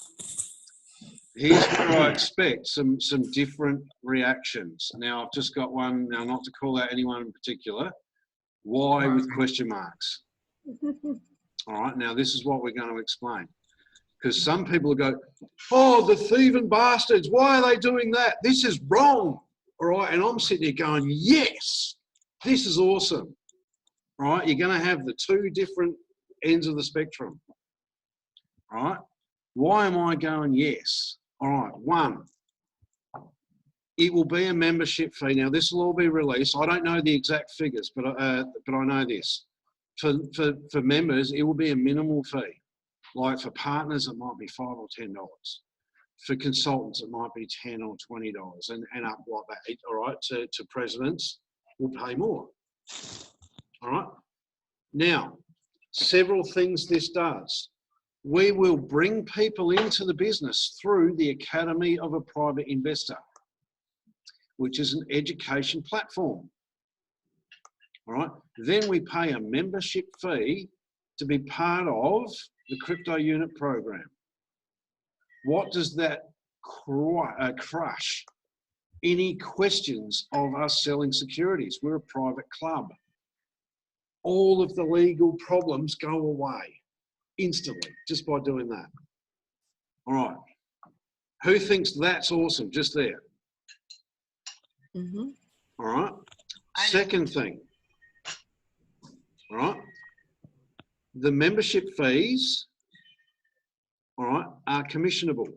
A: Here's where I expect some different reactions. Now, I've just got one, now not to call out anyone in particular. Why with question marks? All right, now this is what we're going to explain. Because some people go, oh, the thieving bastards, why are they doing that? This is wrong. All right, and I'm sitting here going, yes, this is awesome. All right, you're going to have the two different ends of the spectrum. All right, why am I going yes? All right, 1, it will be a membership fee. Now, this will all be released. I don't know the exact figures, but I know this. For members, it will be a minimal fee. Like for partners, it might be $5 or $10. For consultants, it might be $10 or $20 and up like that. All right, to presidents, will pay more. All right. Now, several things this does. We will bring people into the business through the Academy of a Private Investor, which is an education platform. All right. Then we pay a membership fee to be part of the crypto unit program. What does that crush? Any questions of us selling securities? We're a private club. All of the legal problems go away instantly just by doing that. All right. Who thinks that's awesome? Just there.
C: Mm-hmm.
A: All right. Second thing. All right. The membership fees, all right, are commissionable.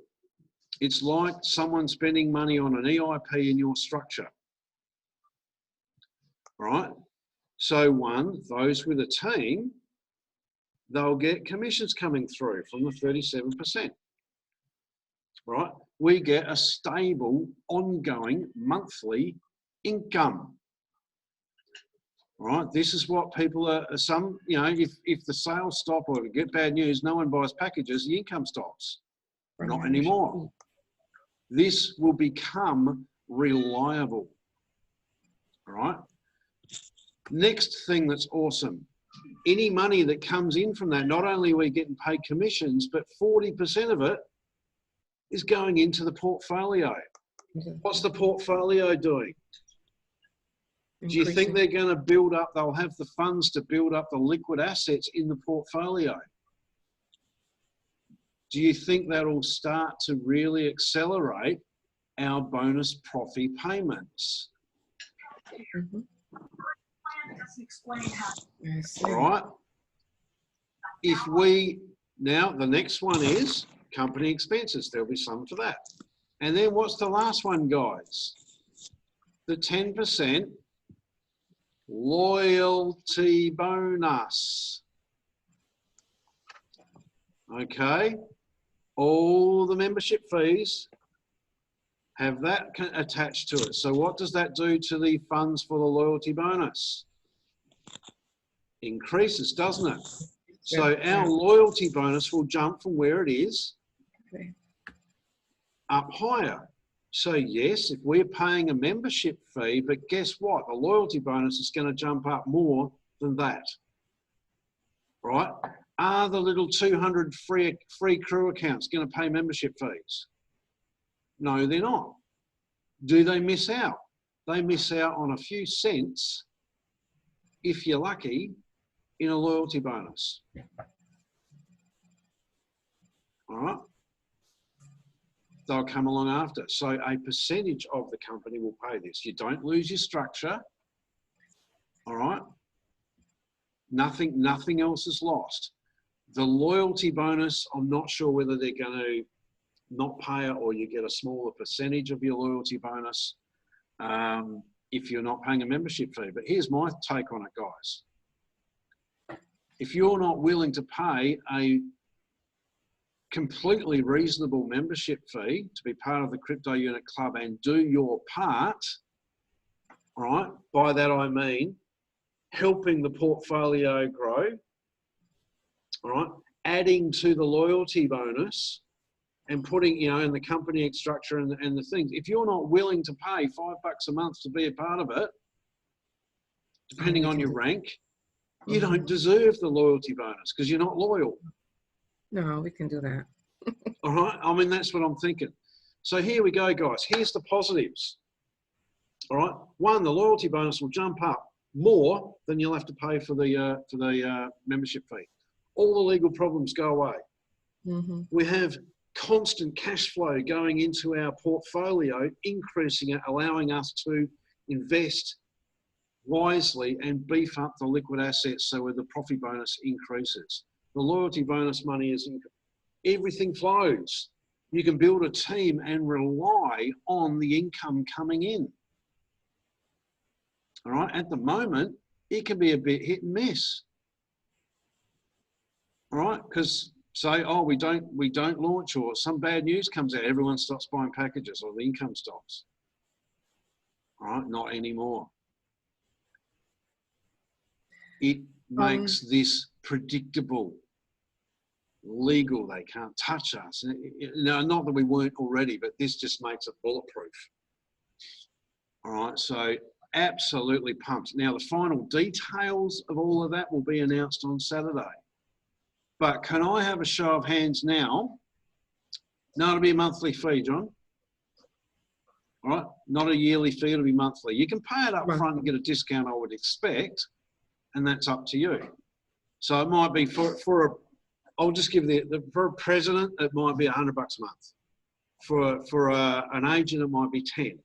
A: It's like someone spending money on an EIP in your structure. All right. So 1, those with a team, they'll get commissions coming through from the 37%. Right? We get a stable, ongoing, monthly income. Right? This is what people are, you know, if the sales stop or we get bad news, no one buys packages, the income stops. Not anymore. This will become reliable. All right? Next thing that's awesome. Any money that comes in from that, not only are we getting paid commissions, but 40% of it is going into the portfolio. What's the portfolio doing? Do you think they're going to build up, they'll have the funds to build up the liquid assets in the portfolio? Do you think that'll start to really accelerate our bonus profit payments?
C: Mm-hmm.
A: All right. If we, now the next one is company expenses. There'll be some for that. And then what's the last one, guys? The 10% loyalty bonus. Okay. All the membership fees have that attached to it. So what does that do to the funds for the loyalty bonus? Increases, doesn't it? So our loyalty bonus will jump from where it is
C: Okay.
A: up higher. So yes, if we're paying a membership fee, but guess what? The loyalty bonus is going to jump up more than that, right? Are the little 200 free crew accounts going to pay membership fees? No, they're not. Do they miss out? They miss out on a few cents, if you're lucky, in a loyalty bonus. All right? They'll come along after. So a percentage of the company will pay this. You don't lose your structure. All right? Nothing else is lost. The loyalty bonus, I'm not sure whether they're going to not pay it or you get a smaller percentage of your loyalty bonus if you're not paying a membership fee. But here's my take on it, guys. If you're not willing to pay a completely reasonable membership fee to be part of the Crypto Unit Club and do your part, right? By that I mean helping the portfolio grow, all right? Adding to the loyalty bonus and putting, you know, in the company structure and the things. If you're not willing to pay $5 a month to be a part of it, depending on your rank, you don't deserve the loyalty bonus because you're not loyal.
C: No, we can do that.
A: All right, I mean, that's what I'm thinking. So here we go, guys. Here's the positives. All right, one, the loyalty bonus will jump up more than you'll have to pay for the membership fee. All the legal problems go away. We have constant cash flow going into our portfolio, increasing it, allowing us to invest wisely and beef up the liquid assets so where the profit bonus increases. The loyalty bonus money is everything flows. You can build a team and rely on the income coming in. All right, at the moment, it can be a bit hit and miss. All right, because say, oh, we don't launch, or some bad news comes out, everyone stops buying packages or the income stops. All right, not anymore. It makes this predictable, legal. They can't touch us. No, not that we weren't already, but this just makes it bulletproof. All right, so absolutely pumped. Now, the final details of all of that will be announced on Saturday. But can I have a show of hands now? No, it'll be a monthly fee, John. All right, not a yearly fee, it'll be monthly. You can pay it up front and get a discount, I would expect, and that's up to you. So it might be I'll just give for a president, it might be $100 a month. For an agent, it might be 10.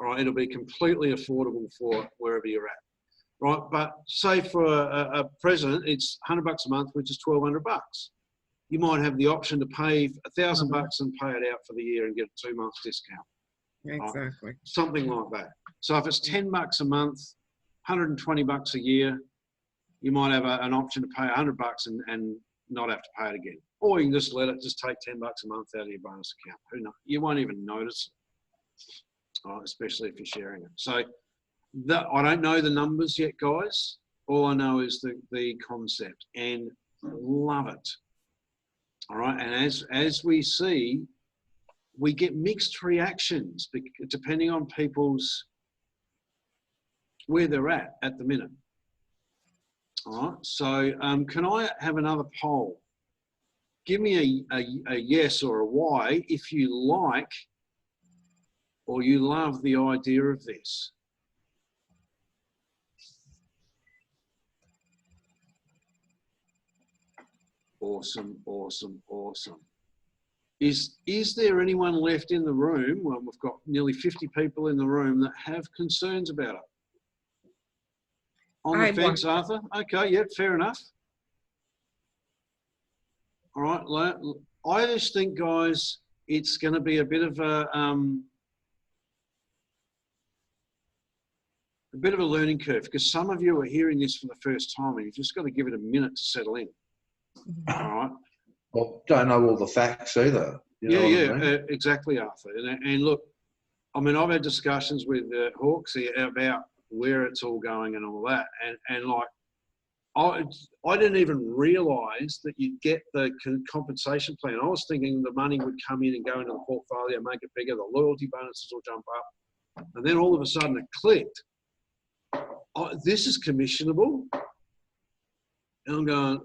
A: All right, it'll be completely affordable for wherever you're at. Right, but say for a president, it's $100 a month, which is $1,200. You might have the option to pay $1,000 and pay it out for the year and get a 2 months discount.
C: Exactly.
A: Right? Something like that. So if it's $10 a month, $120 a year, you might have an option to pay $100 and not have to pay it again. Or you can just let it just take $10 a month out of your bonus account. Who knows? You won't even notice it, right? Especially if you're sharing it. So I don't know the numbers yet, guys. All I know is the concept, and love it. All right, and as we see, we get mixed reactions depending on people's where they're at the minute. All right, so can I have another poll? Give me a yes or a why if you like or you love the idea of this. Awesome, awesome, awesome. Is there anyone left in the room? Well, we've got nearly 50 people in the room that have concerns about it. On the fence, Arthur? Okay, yeah, fair enough. All right, I just think, guys, it's going to be a bit of a learning curve because some of you are hearing this for the first time and you've just got to give it a minute to settle in. All right.
B: Well, don't know all the facts either. You know what I mean?
A: Exactly, Arthur. And look, I mean, I've had discussions with Hawks about where it's all going and all that. And like, I didn't even realise that you'd get the compensation plan. I was thinking the money would come in and go into the portfolio, make it bigger, the loyalty bonuses will jump up. And then all of a sudden it clicked. Oh, this is commissionable. And I'm going,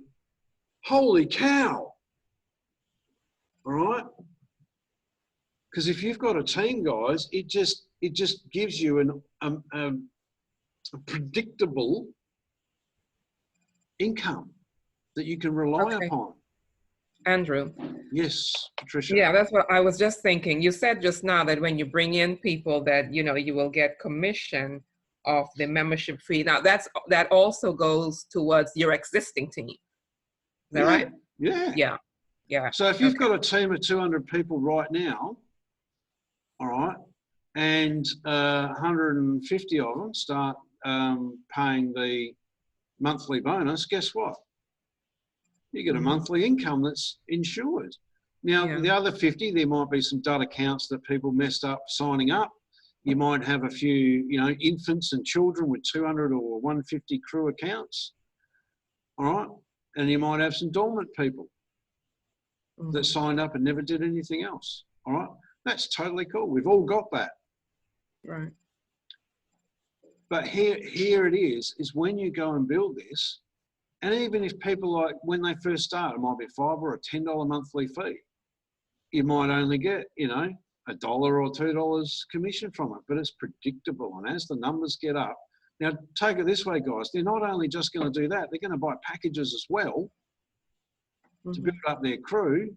A: holy cow. All right? Because if you've got a team, guys, it just gives you a predictable income that you can rely upon.
C: Andrew.
A: Yes, Patricia.
C: Yeah, that's what I was just thinking. You said just now that when you bring in people that, you know, you will get commission of the membership fee. Now that also goes towards your existing team. Is that right?
A: Yeah.
C: Yeah. Yeah.
A: So if you've got a team of 200 people right now, all right, and 150 of them start paying the monthly bonus, guess what? You get a monthly income that's insured. Now, the other 50, there might be some dud accounts that people messed up signing up. You might have a few, you know, infants and children with 200 or 150 crew accounts, all right? And you might have some dormant people that signed up and never did anything else, all right? That's totally cool. We've all got that.
C: Right.
A: But here it is when you go and build this, and even if people, like when they first start, it might be $5 or a $10 monthly fee. You might only get, you know, $1 or $2 commission from it, but it's predictable. And as the numbers get up, now take it this way, guys, they're not only just going to do that, they're going to buy packages as well to build up their crew.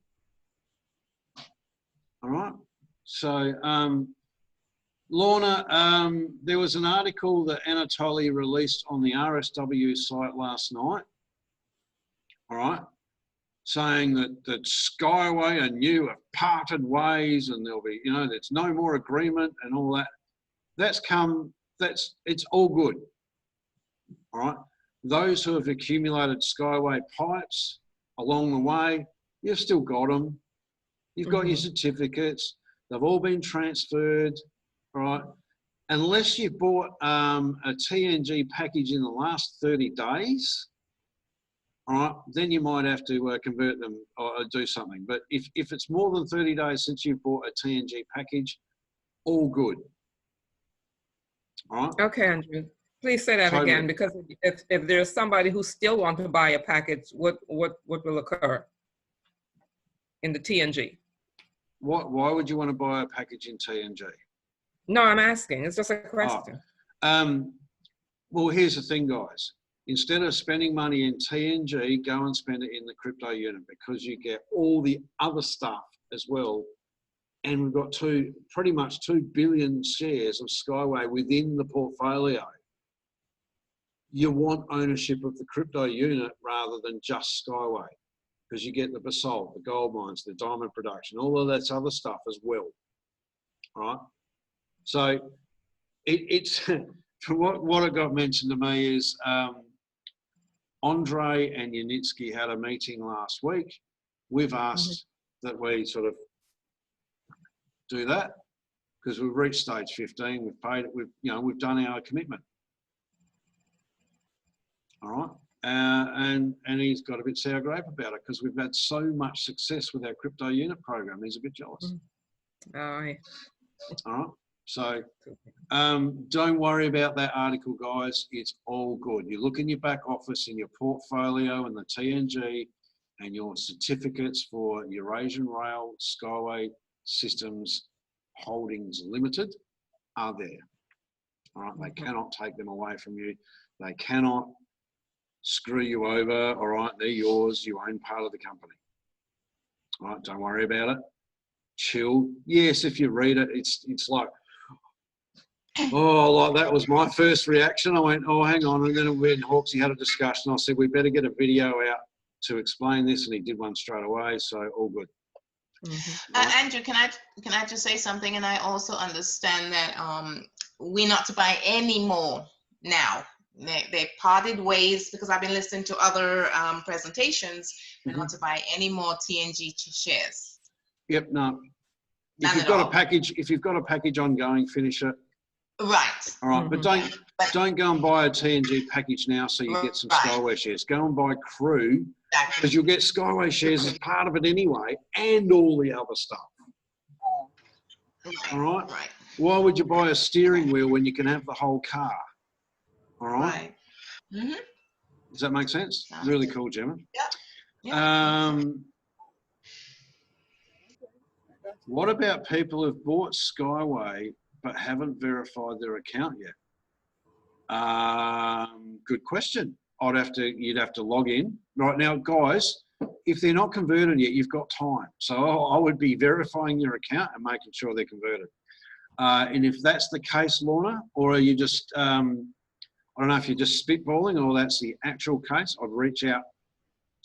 A: All right. So, Lorna, there was an article that N.E.E.W released on the RSW site last night, all right, saying that Skyway and NEEW have parted ways and there'll be, you know, there's no more agreement and all that. It's all good, all right. Those who have accumulated Skyway pipes along the way, you've still got them. You've got your certificates. They've all been transferred, all right? Unless you've bought a TNG package in the last 30 days, all right, then you might have to convert them or do something. But if it's more than 30 days since you've bought a TNG package, all good. All right?
C: Okay, Andrew. Please say that again, because if there's somebody who still wants to buy a package, what will occur in the TNG?
A: Why would you want to buy a package in TNG?
C: No, I'm asking. It's just a question.
A: Well, here's the thing, guys. Instead of spending money in TNG, go and spend it in the crypto unit because you get all the other stuff as well. And we've got pretty much 2 billion shares of Skyway within the portfolio. You want ownership of the crypto unit rather than just Skyway, because you get the basalt, the gold mines, the diamond production, all of that other stuff as well, right? So it's from what it got mentioned to me is Andre and Yanitsky had a meeting last week. We've asked that we sort of do that because we've reached stage 15. We've paid it. We've done our commitment. All right. And he's got a bit sour grape about it because we've had so much success with our crypto unit program. He's a bit jealous.
C: Oh, yeah.
A: All right. So don't worry about that article, guys. It's all good. You look in your back office, in your portfolio and the TNG and your certificates for Eurasian Rail Skyway Systems Holdings Limited are there. All right. They cannot take them away from you. They cannot screw you over. All right. They're yours. You own part of the company. All right. Don't worry about it. Chill. Yes, if you read it, it's like, oh, like that was my first reaction. I went, oh, hang on. And then when Hawksy had a discussion, I said, we better get a video out to explain this. And he did one straight away. So all good.
E: Andrew, can I just say something? And I also understand that we're not to buy any more now. They parted ways because I've been listening to other presentations and not to buy any more TNG shares.
A: Yep, no. If you've got a package ongoing, finish it.
E: Right.
A: All right, but don't go and buy a TNG package now so you get some Skyway shares. Go and buy Crew, because you'll get Skyway shares as part of it anyway, and all the other stuff. All right?
E: Right.
A: Why would you buy a steering wheel when you can have the whole car? All right?
E: Mm-hmm.
A: Does that make sense? Really cool, Gemma.
E: Yeah.
A: What about people who've bought Skyway but haven't verified their account yet? Good question. You'd have to log in. Right now, guys, if they're not converted yet, you've got time. So I would be verifying your account and making sure they're converted. And if that's the case, Lorna, or are you just, I don't know if you're just spitballing or that's the actual case, I'd reach out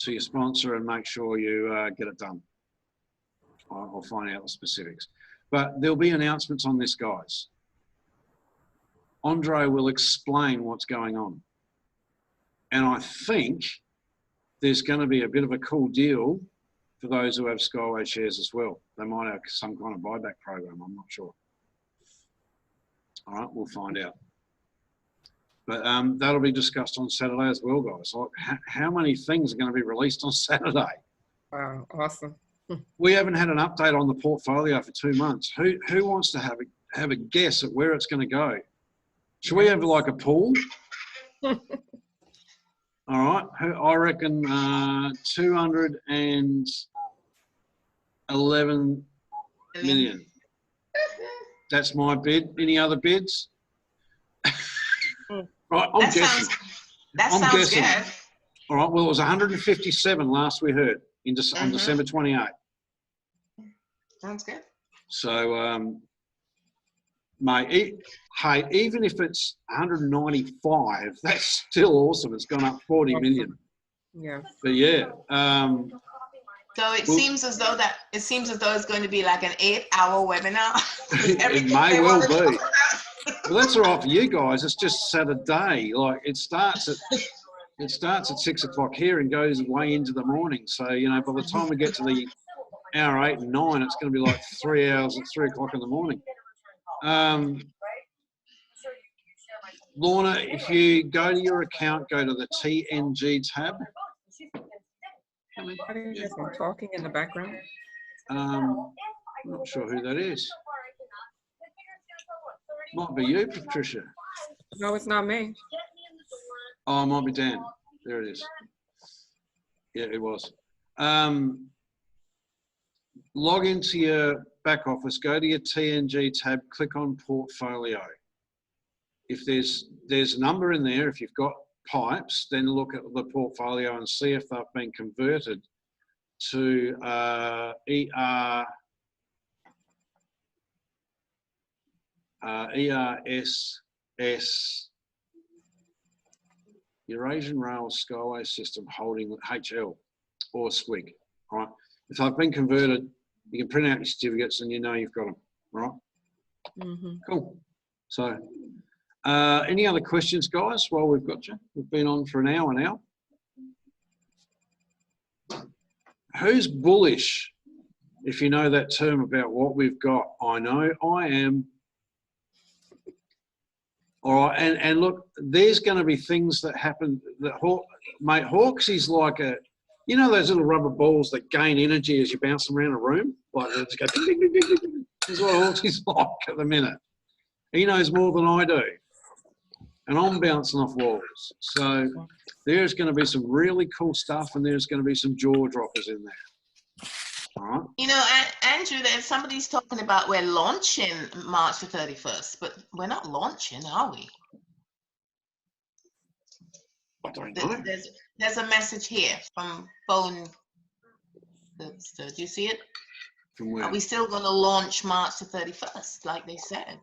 A: to your sponsor and make sure you get it done. I'll find out the specifics. But there'll be announcements on this, guys. Andre will explain what's going on. And I think there's going to be a bit of a cool deal for those who have Skyway shares as well. They might have some kind of buyback program, I'm not sure. All right, we'll find out. But that'll be discussed on Saturday as well, guys. Like, how many things are going to be released on Saturday?
C: Wow, awesome.
A: We haven't had an update on the portfolio for 2 months. Who wants to have a guess at where it's going to go? Should we have like a pool? All right, I reckon 211 million. That's my bid. Any other bids? Right, I'm guessing.
E: That sounds good.
A: All right, well, it was 157 last we heard on December 28th.
E: Sounds good.
A: So, mate, hey, even if it's 195, that's still awesome. It's gone up 40 million.
C: Yeah.
A: But yeah.
E: So it seems as though it's going to be like an 8-hour webinar.
A: It may well be. Well, that's all right for you guys. It's just Saturday. Like it starts at 6 o'clock here and goes way into the morning. So you know, by the time we get to the hour 8 and 9, it's going to be like 3 hours at 3 o'clock in the morning. Lorna, if you go to your account, go to the TNG tab.
C: I'm talking in the background.
A: I'm not sure who that is. Might be you, Patricia.
C: No, it's not me.
A: Oh, it might be Dan. There it is. Yeah, it was. Log into your back office, go to your TNG tab, click on portfolio. If there's a number in there, if you've got pipes, then look at the portfolio and see if they've been converted to ERSS, Eurasian Rail Skyway System Holding HL or SWIG. Right? If they've been converted, you can print out your certificates and you know you've got them. Right? Cool. So, any other questions, guys, while we've got you? We've been on for an hour now. Who's bullish, if you know that term about what we've got? I know I am. All right, and look, there's going to be things that happen. Mate, Hawksy's like you know those little rubber balls that gain energy as you bounce them around a room? Like they just go ding, ding, ding, ding, ding. That's what Hawksy's like at the minute. He knows more than I do. And I'm bouncing off walls. So there's going to be some really cool stuff and there's going to be some jaw droppers in there. All right.
E: You know, Andrew, there's somebody's talking about we're launching March the 31st, but we're not launching, are we?
A: I don't know.
E: There's a message here from Phone. Do you see it?
A: From where?
E: Are we still going to launch March the 31st, like they said?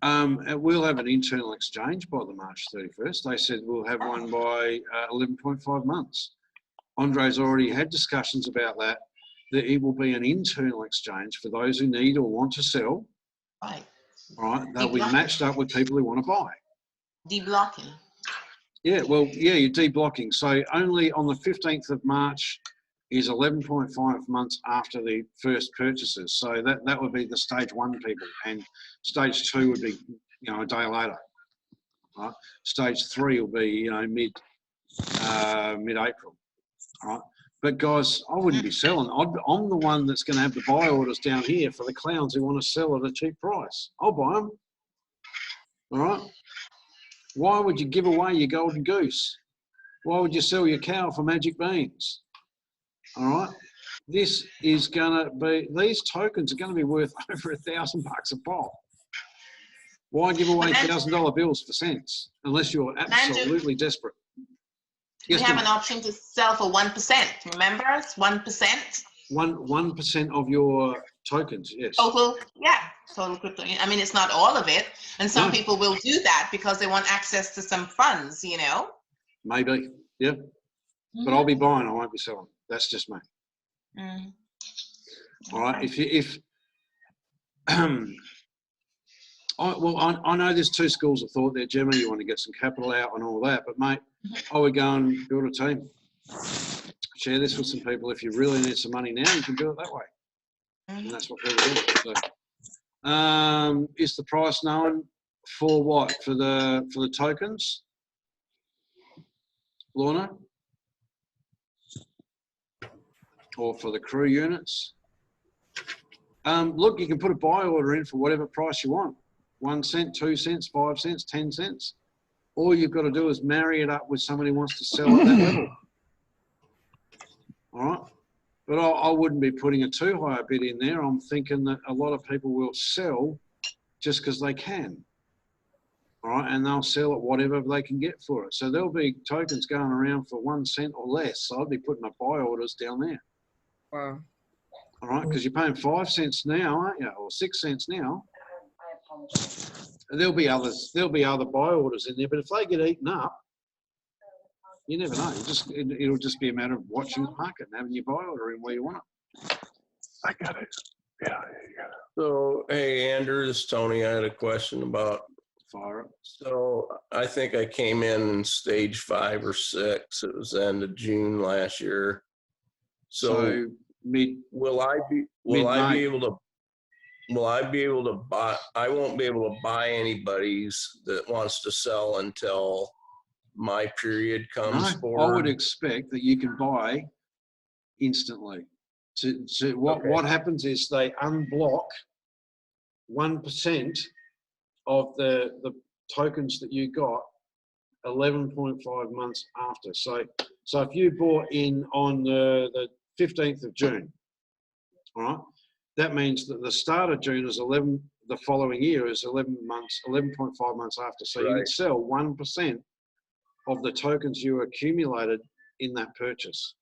A: We'll have an internal exchange by the March 31st. They said we'll have one by 11.5 months. Andre's already had discussions about that it will be an internal exchange for those who need or want to sell.
E: Right.
A: All right. They'll be matched up with people who want to buy.
E: Deblocking.
A: Yeah, well, yeah, you're deblocking. So only on the 15th of March is 11.5 months after the first purchases. So that would be the stage 1 people, and stage 2 would be, you know, a day later. Right? Stage 3 will be, you know, mid-April. Right? But guys, I wouldn't be selling. I'm the one that's going to have the buy orders down here for the clowns who want to sell at a cheap price. I'll buy them. All right. Why would you give away your golden goose? Why would you sell your cow for magic beans? All right. This is going to be, these tokens are going to be worth over $1,000 a pop. Why give away $1,000 bills for cents unless you're absolutely desperate? Yes,
E: we have an option to sell for 1%. Remember, it's 1%.
A: 1% of your tokens, yes.
E: Total, yeah, total crypto. I mean, it's not all of it, and some people will do that because they want access to some funds, you know.
A: Maybe, yeah. But I'll be buying. I won't be selling. That's just me. All right. If I know there's 2 schools of thought there, Gemma. You want to get some capital out and all that, but mate, I would go and build a team. Share this with some people. If you really need some money now, you can do it that way. And that's what people do. So, is the price known for what? For the tokens, Lorna? Or for the crew units? Look, you can put a buy order in for whatever price you want. 1 cent, 2 cents, 5 cents, 10 cents. All you've got to do is marry it up with somebody who wants to sell at that level. All right. But I wouldn't be putting a too high a bid in there. I'm thinking that a lot of people will sell just because they can. All right. And they'll sell at whatever they can get for it. So there'll be tokens going around for 1 cent or less. So I'd be putting my buy orders down there.
C: Wow.
A: All right. Because you're paying 5 cents now, aren't you? Or 6 cents now. There'll be other buy orders in there, but if they get eaten up, you never know. It'll just be a matter of watching the market and having your buy order in where you want it.
D: I got it. Yeah, you got it.
F: So, hey, Andrew, this is Tony. I had a question about
A: Fire it.
F: So I think I came in stage 5 or 6. It was the end of June last year. So will I be able to buy? I won't be able to buy anybody's that wants to sell until my period comes forward.
A: I would expect that you can buy instantly. What happens is they unblock 1% of the tokens that you got 11.5 months after. So if you bought in on the 15th of June, all right, that means that the start of June is the following year is 11.5 months after. So you can sell 1% of the tokens you accumulated in that purchase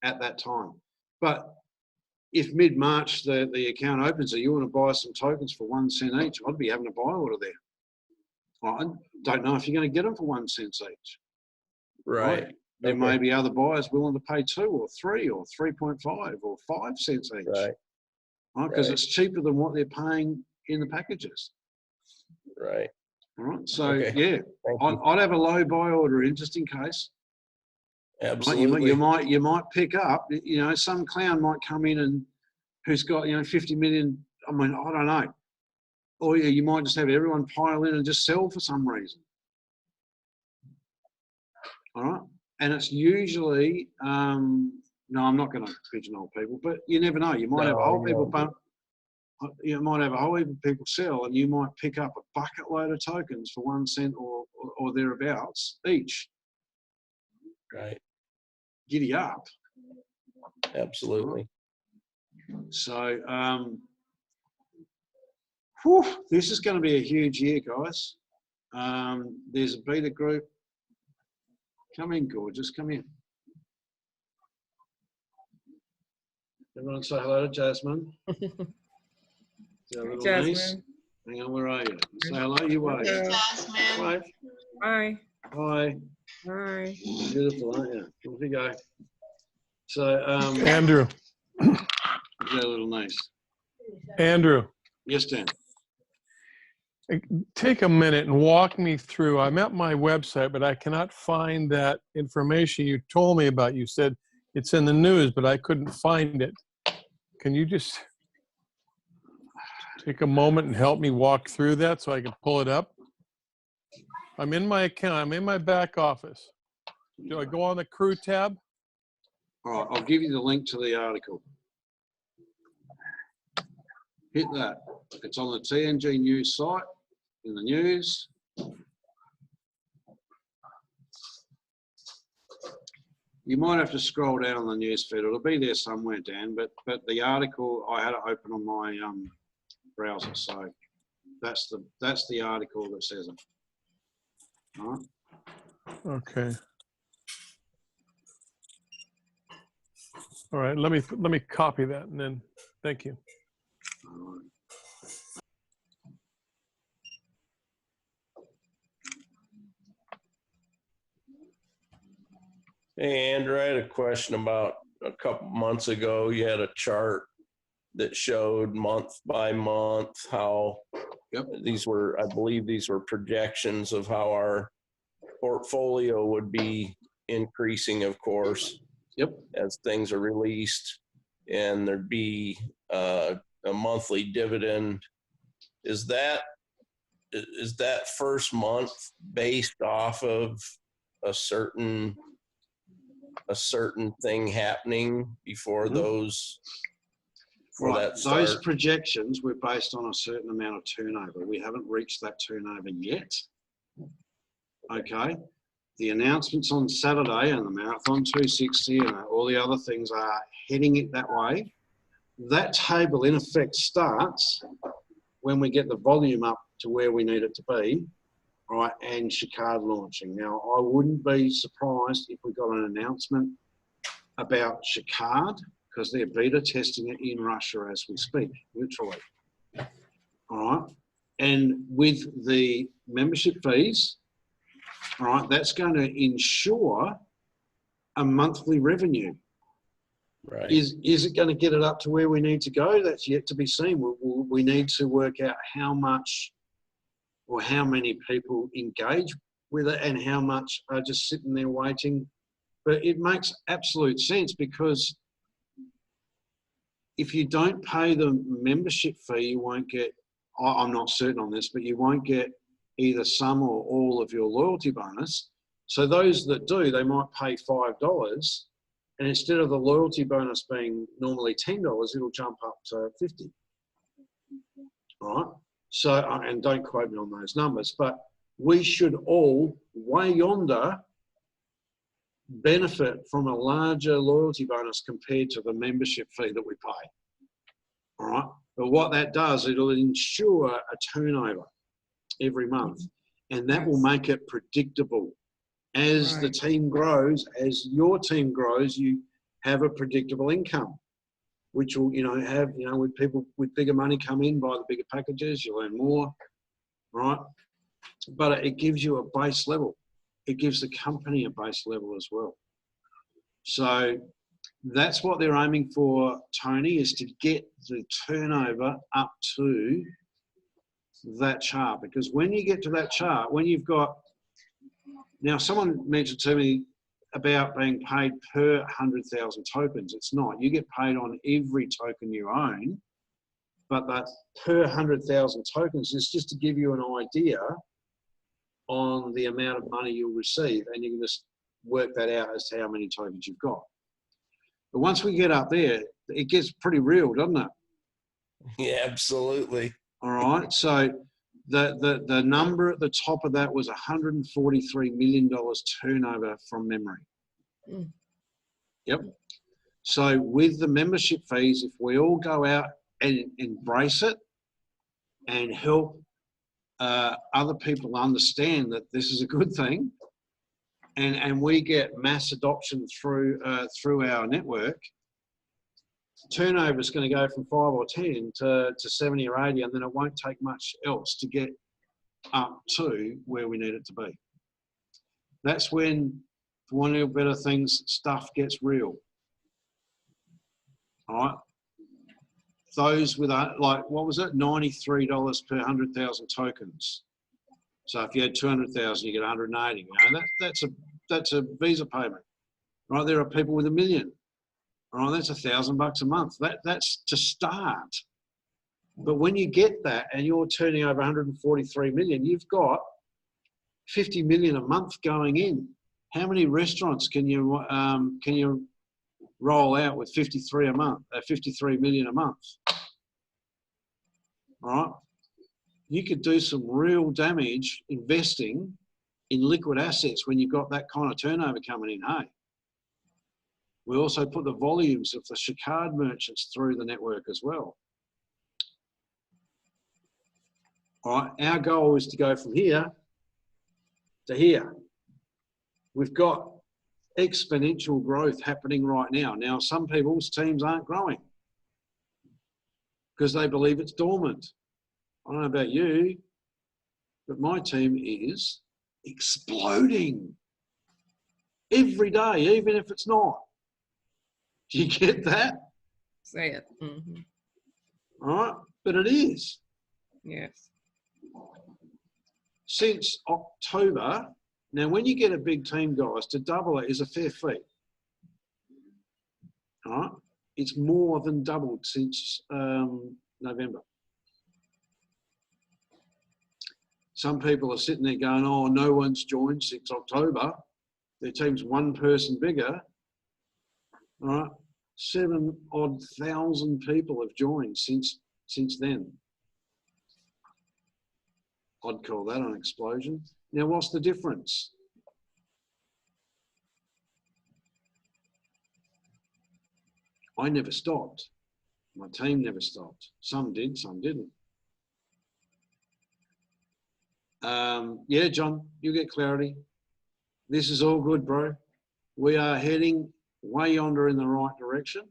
A: at that time. But if mid-March the account opens and you want to buy some tokens for 1 cent each, I'd be having a buy order there. I don't know if you're going to get them for 1 cent each.
F: Right.
A: There may be other buyers willing to pay 2 or 3 or 3.5 or 5 cents each.
F: Right.
A: Because it's cheaper than what they're paying in the packages.
F: Right.
A: All right. So yeah, I'd have a low buy order in just in case.
F: Absolutely.
A: You might pick up. You know, some clown might come in and who's got 50 million. I mean, I don't know. Or you might just have everyone pile in and just sell for some reason. All right. And it's usually no, I'm not going to pigeonhole people, but you never know. You might have a whole people bump. You might have a whole heap of people sell, and you might pick up a bucket load of tokens for 1 cent or thereabouts each.
F: Right.
A: Giddy up.
F: Absolutely.
A: So, this is going to be a huge year, guys. There's a beta group. Come in, gorgeous. Come in. Everyone say hello to Jasmine.
C: Jasmine.
A: Niece. Hang on, where are you? Say hello, you wave.
E: Hey, Jasmine.
A: Wave.
C: Hi.
A: Hi.
C: Hi.
A: Beautiful, aren't you? Off you go. So,
D: Andrew.
A: your little niece.
D: Andrew.
A: Yes, Dan.
D: Take a minute and walk me through. I'm at my website, but I cannot find that information you told me about. You said It's in the news, but I couldn't find it. Can you just take a moment and help me walk through that so I can pull it up? I'm in my account. I'm in my back office. Do I go on the crew tab?
A: All right, I'll give you the link to the article. Hit that. It's on the TNG news site in the news. You might have to scroll down on the news feed. It'll be there somewhere, Dan. But the article I had it open on my browser, so that's the article that says it. All right.
D: Okay. All right. Let me copy that and then thank you.
A: All right.
F: Hey, Andrew, I had a question about a couple months ago. You had a chart that showed month by month how these were, I believe these were projections of how our portfolio would be increasing, of course, as things are released, and there'd be a monthly dividend. Is that first month based off of a certain thing happening before those?
A: Right, those projections were based on a certain amount of turnover. We haven't reached that turnover yet. Okay, the announcements on Saturday and the Marathon 260 and all the other things are heading it that way. That table in effect starts when we get the volume up to where we need it to be, right, and Chicard launching. Now, I wouldn't be surprised if we got an announcement about Chicard, because they're beta testing it in Russia as we speak, literally. All right. And with the membership fees, all right, that's going to ensure a monthly revenue.
F: Right.
A: Is it going to get it up to where we need to go? That's yet to be seen. We need to work out how much or how many people engage with it and how much are just sitting there waiting. But it makes absolute sense, because if you don't pay the membership fee, you won't get, I'm not certain on this, but you won't get either some or all of your loyalty bonus. So those that do, they might pay $5, and instead of the loyalty bonus being normally $10, it'll jump up to $50. All right. So, and don't quote me on those numbers, but we should all way yonder benefit from a larger loyalty bonus compared to the membership fee that we pay. All right. But what that does, it'll ensure a turnover every month, and that will make it predictable. As the team grows, as your team grows, you have a predictable income, which will, have, with people with bigger money come in, buy the bigger packages, you'll earn more, right? But it gives you a base level. It gives the company a base level as well. So that's what they're aiming for, Tony, is to get the turnover up to that chart. Because when you get to that chart, when you've got, now someone mentioned to me about being paid per 100,000 tokens. It's not. You get paid on every token you own, but that per 100,000 tokens is just to give you an idea on the amount of money you'll receive, and you can just work that out as to how many tokens you've got. But once we get up there, it gets pretty real, doesn't it?
F: Yeah, absolutely.
A: All right. So the number at the top of that was $143 million turnover from memory. Yep. So with the membership fees, if we all go out and embrace it and help other people understand that this is a good thing, and we get mass adoption through our network, turnover is going to go from 5 or 10 to 70 or 80, and then it won't take much else to get up to where we need it to be. That's when, for one of the better things, stuff gets real. All right. Those with, like, what was it? $93 per 100,000 tokens. So if you had 200,000, you get 180. That's a Visa payment, right? There are people with $1 million. All right, that's $1,000 a month. That's to start. But when you get that and you're turning over 143 million, you've got 50 million a month going in. How many restaurants can you roll out with 53 million a month? All right, you could do some real damage investing in liquid assets when you've got that kind of turnover coming in. Hey, we also put the volumes of the Chicard merchants through the network as well. All right, our goal is to go from here to here. We've got exponential growth happening right now. Now, some people's teams aren't growing because they believe it's dormant. I don't know about you, but my team is exploding every day, even if it's not. Do you get that?
C: Say it. Mm-hmm.
A: All right, but it is.
C: Yes.
A: Since October, now when you get a big team, guys, to double it is a fair feat. All right, it's more than doubled since November. Some people are sitting there going, oh, no one's joined since October. Their team's one person bigger. All right, 7,000 people have joined since then. I'd call that an explosion. Now, what's the difference? I never stopped. My team never stopped. Some did, some didn't. Yeah, John, you get clarity. This is all good, bro. We are heading way yonder in the right direction.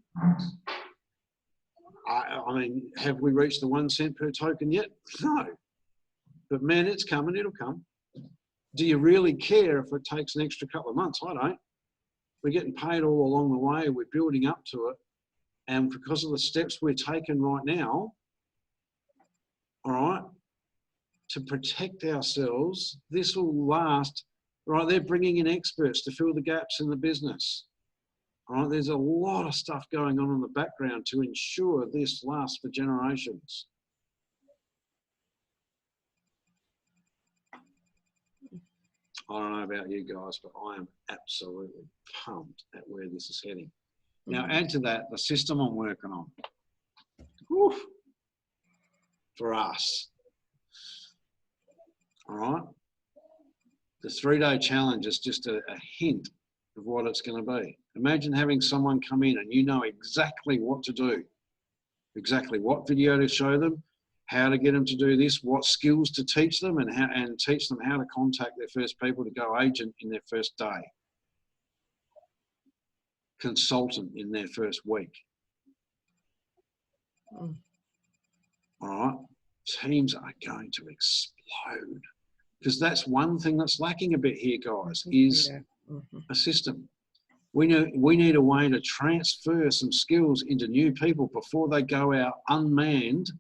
A: I mean, have we reached the 1 cent per token yet? No. But man, it's coming, it'll come. Do you really care if it takes an extra couple of months? I don't. We're getting paid all along the way. We're building up to it. And because of the steps we're taking right now, all right, to protect ourselves, this will last. Right, they're bringing in experts to fill the gaps in the business. All right, there's a lot of stuff going on in the background to ensure this lasts for generations. I don't know about you guys, but I am absolutely pumped at where this is heading. Now, add to that the system I'm working on. Whew, for us. All right. The 3-day challenge is just a hint of what it's going to be. Imagine having someone come in and you know exactly what to do, exactly what video to show them, how to get them to do this, what skills to teach them, and teach them how to contact their first people to go agent in their first day, consultant in their first week. All right, teams are going to explode because that's one thing that's lacking a bit here, guys, is a system. We need a way to transfer some skills into new people before they go out unmanned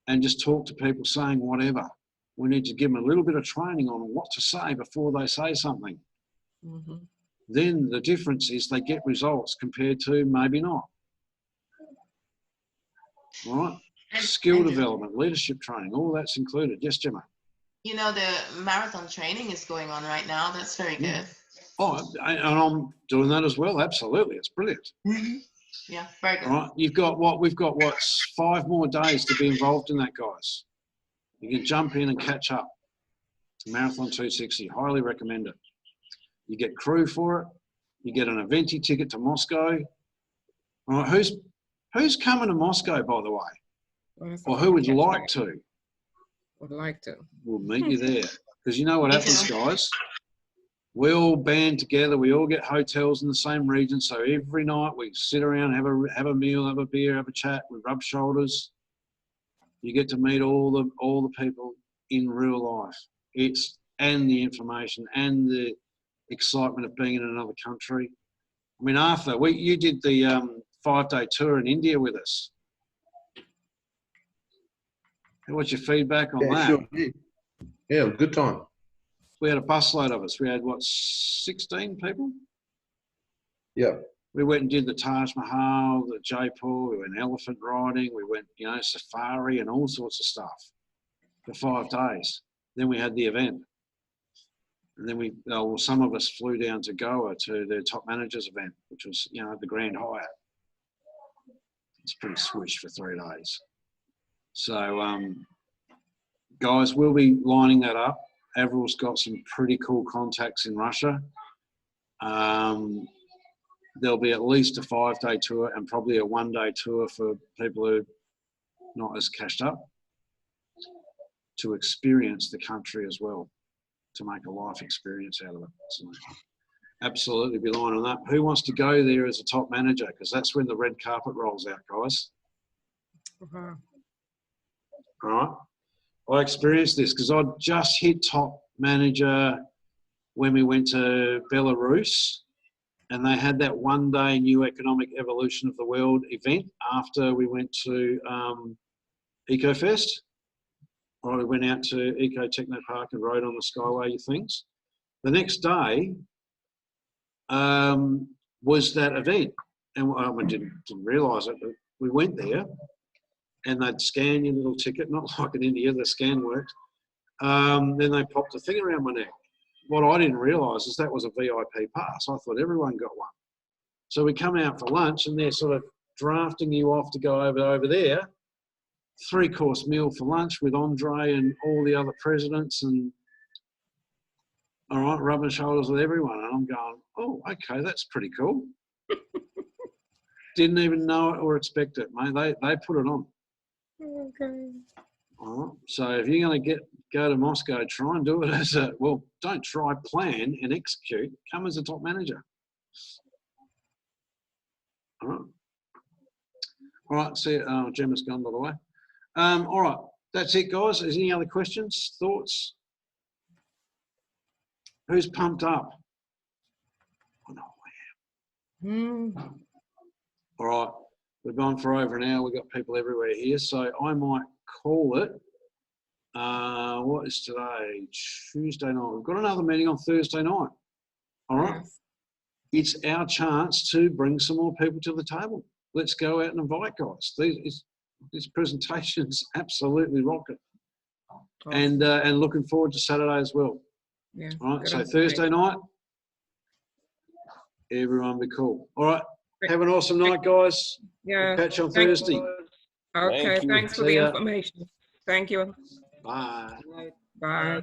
A: and just talk to people saying whatever. We need to give them a little bit of training on what to say before they say something. Then the difference is they get results compared to maybe not. All right? Skill development, leadership training, all that's included. Yes, Gemma?
E: You know, the marathon training is going on right now. That's very good.
A: Oh, and I'm doing that as well. Absolutely. It's brilliant.
E: Yeah, very good.
A: All right. We've got 5 more days to be involved in that, guys. You can jump in and catch up. Marathon 260, highly recommend it. You get crew for it. You get an eventi ticket to Moscow. All right. Who's coming to Moscow, by the way? Or who would like to?
C: Would like to.
A: We'll meet you there. Because you know what happens, guys? We all band together. We all get hotels in the same region. So every night we sit around, have a meal, have a beer, have a chat. We rub shoulders. You get to meet all the people in real life. And the information and the excitement of being in another country. I mean, Arthur, you did the 5-day tour in India with us. What's your feedback on that?
B: Sure. Yeah, good time.
A: We had a busload of us. We had, 16 people?
B: Yeah.
A: We went and did the Taj Mahal, the Jaipur, we went elephant riding, we went, you know, safari and all sorts of stuff for 5 days. Then we had the event. And then well, some of us flew down to Goa to the top managers event, which was, you know, at the Grand Hyatt. It's pretty swish for 3 days. So, guys, we'll be lining that up. Avril's got some pretty cool contacts in Russia. There'll be at least a 5-day tour and probably a 1-day tour for people who are not as cashed up to experience the country as well, to make a life experience out of it. So absolutely be lining on that. Who wants to go there as a top manager? Because that's when the red carpet rolls out, guys. All right. I experienced this because I just hit top manager when we went to Belarus, and they had that 1-day New Economic Evolution of the World event after we went to EcoFest. Or we went out to Eco Techno Park and rode on the Skyway things. The next day was that event, and I didn't realise it, but we went there, and they'd scan your little ticket, not like in India, the scan worked. Then they popped a thing around my neck. What I didn't realise is that was a VIP pass. I thought everyone got one. So we come out for lunch, and they're sort of drafting you off to go over there. 3-course meal for lunch with Andre and all the other presidents, and all right, rubbing shoulders with everyone. And I'm going, oh, okay, that's pretty cool. Didn't even know it or expect it, mate. They put it on.
C: Okay.
A: All right. So if you're going to go to Moscow, try and do it as a, well, don't try, plan and execute. Come as a top manager. All right. All right, see, Gemma's gone, by the way. All right, that's it, guys. Is any other questions, thoughts? Who's pumped up? I know I am. All right, we've gone for over an hour. We've got people everywhere here, so I might call it. What is today? Tuesday night. We've got another meeting on Thursday night. All right.
C: Yes.
A: It's our chance to bring some more people to the table. Let's go out and invite guys. This presentation's absolutely rocket.
C: Awesome.
A: And looking forward to Saturday as well.
C: Yeah.
A: All right, so Thursday night, everyone be cool. All right, have an awesome night, guys.
C: Yeah.
A: We'll catch you on Thursday.
C: Okay,
F: Thank you.
C: thanks for
A: See
C: the
A: ya.
C: information. Thank you.
A: Bye.
C: Bye.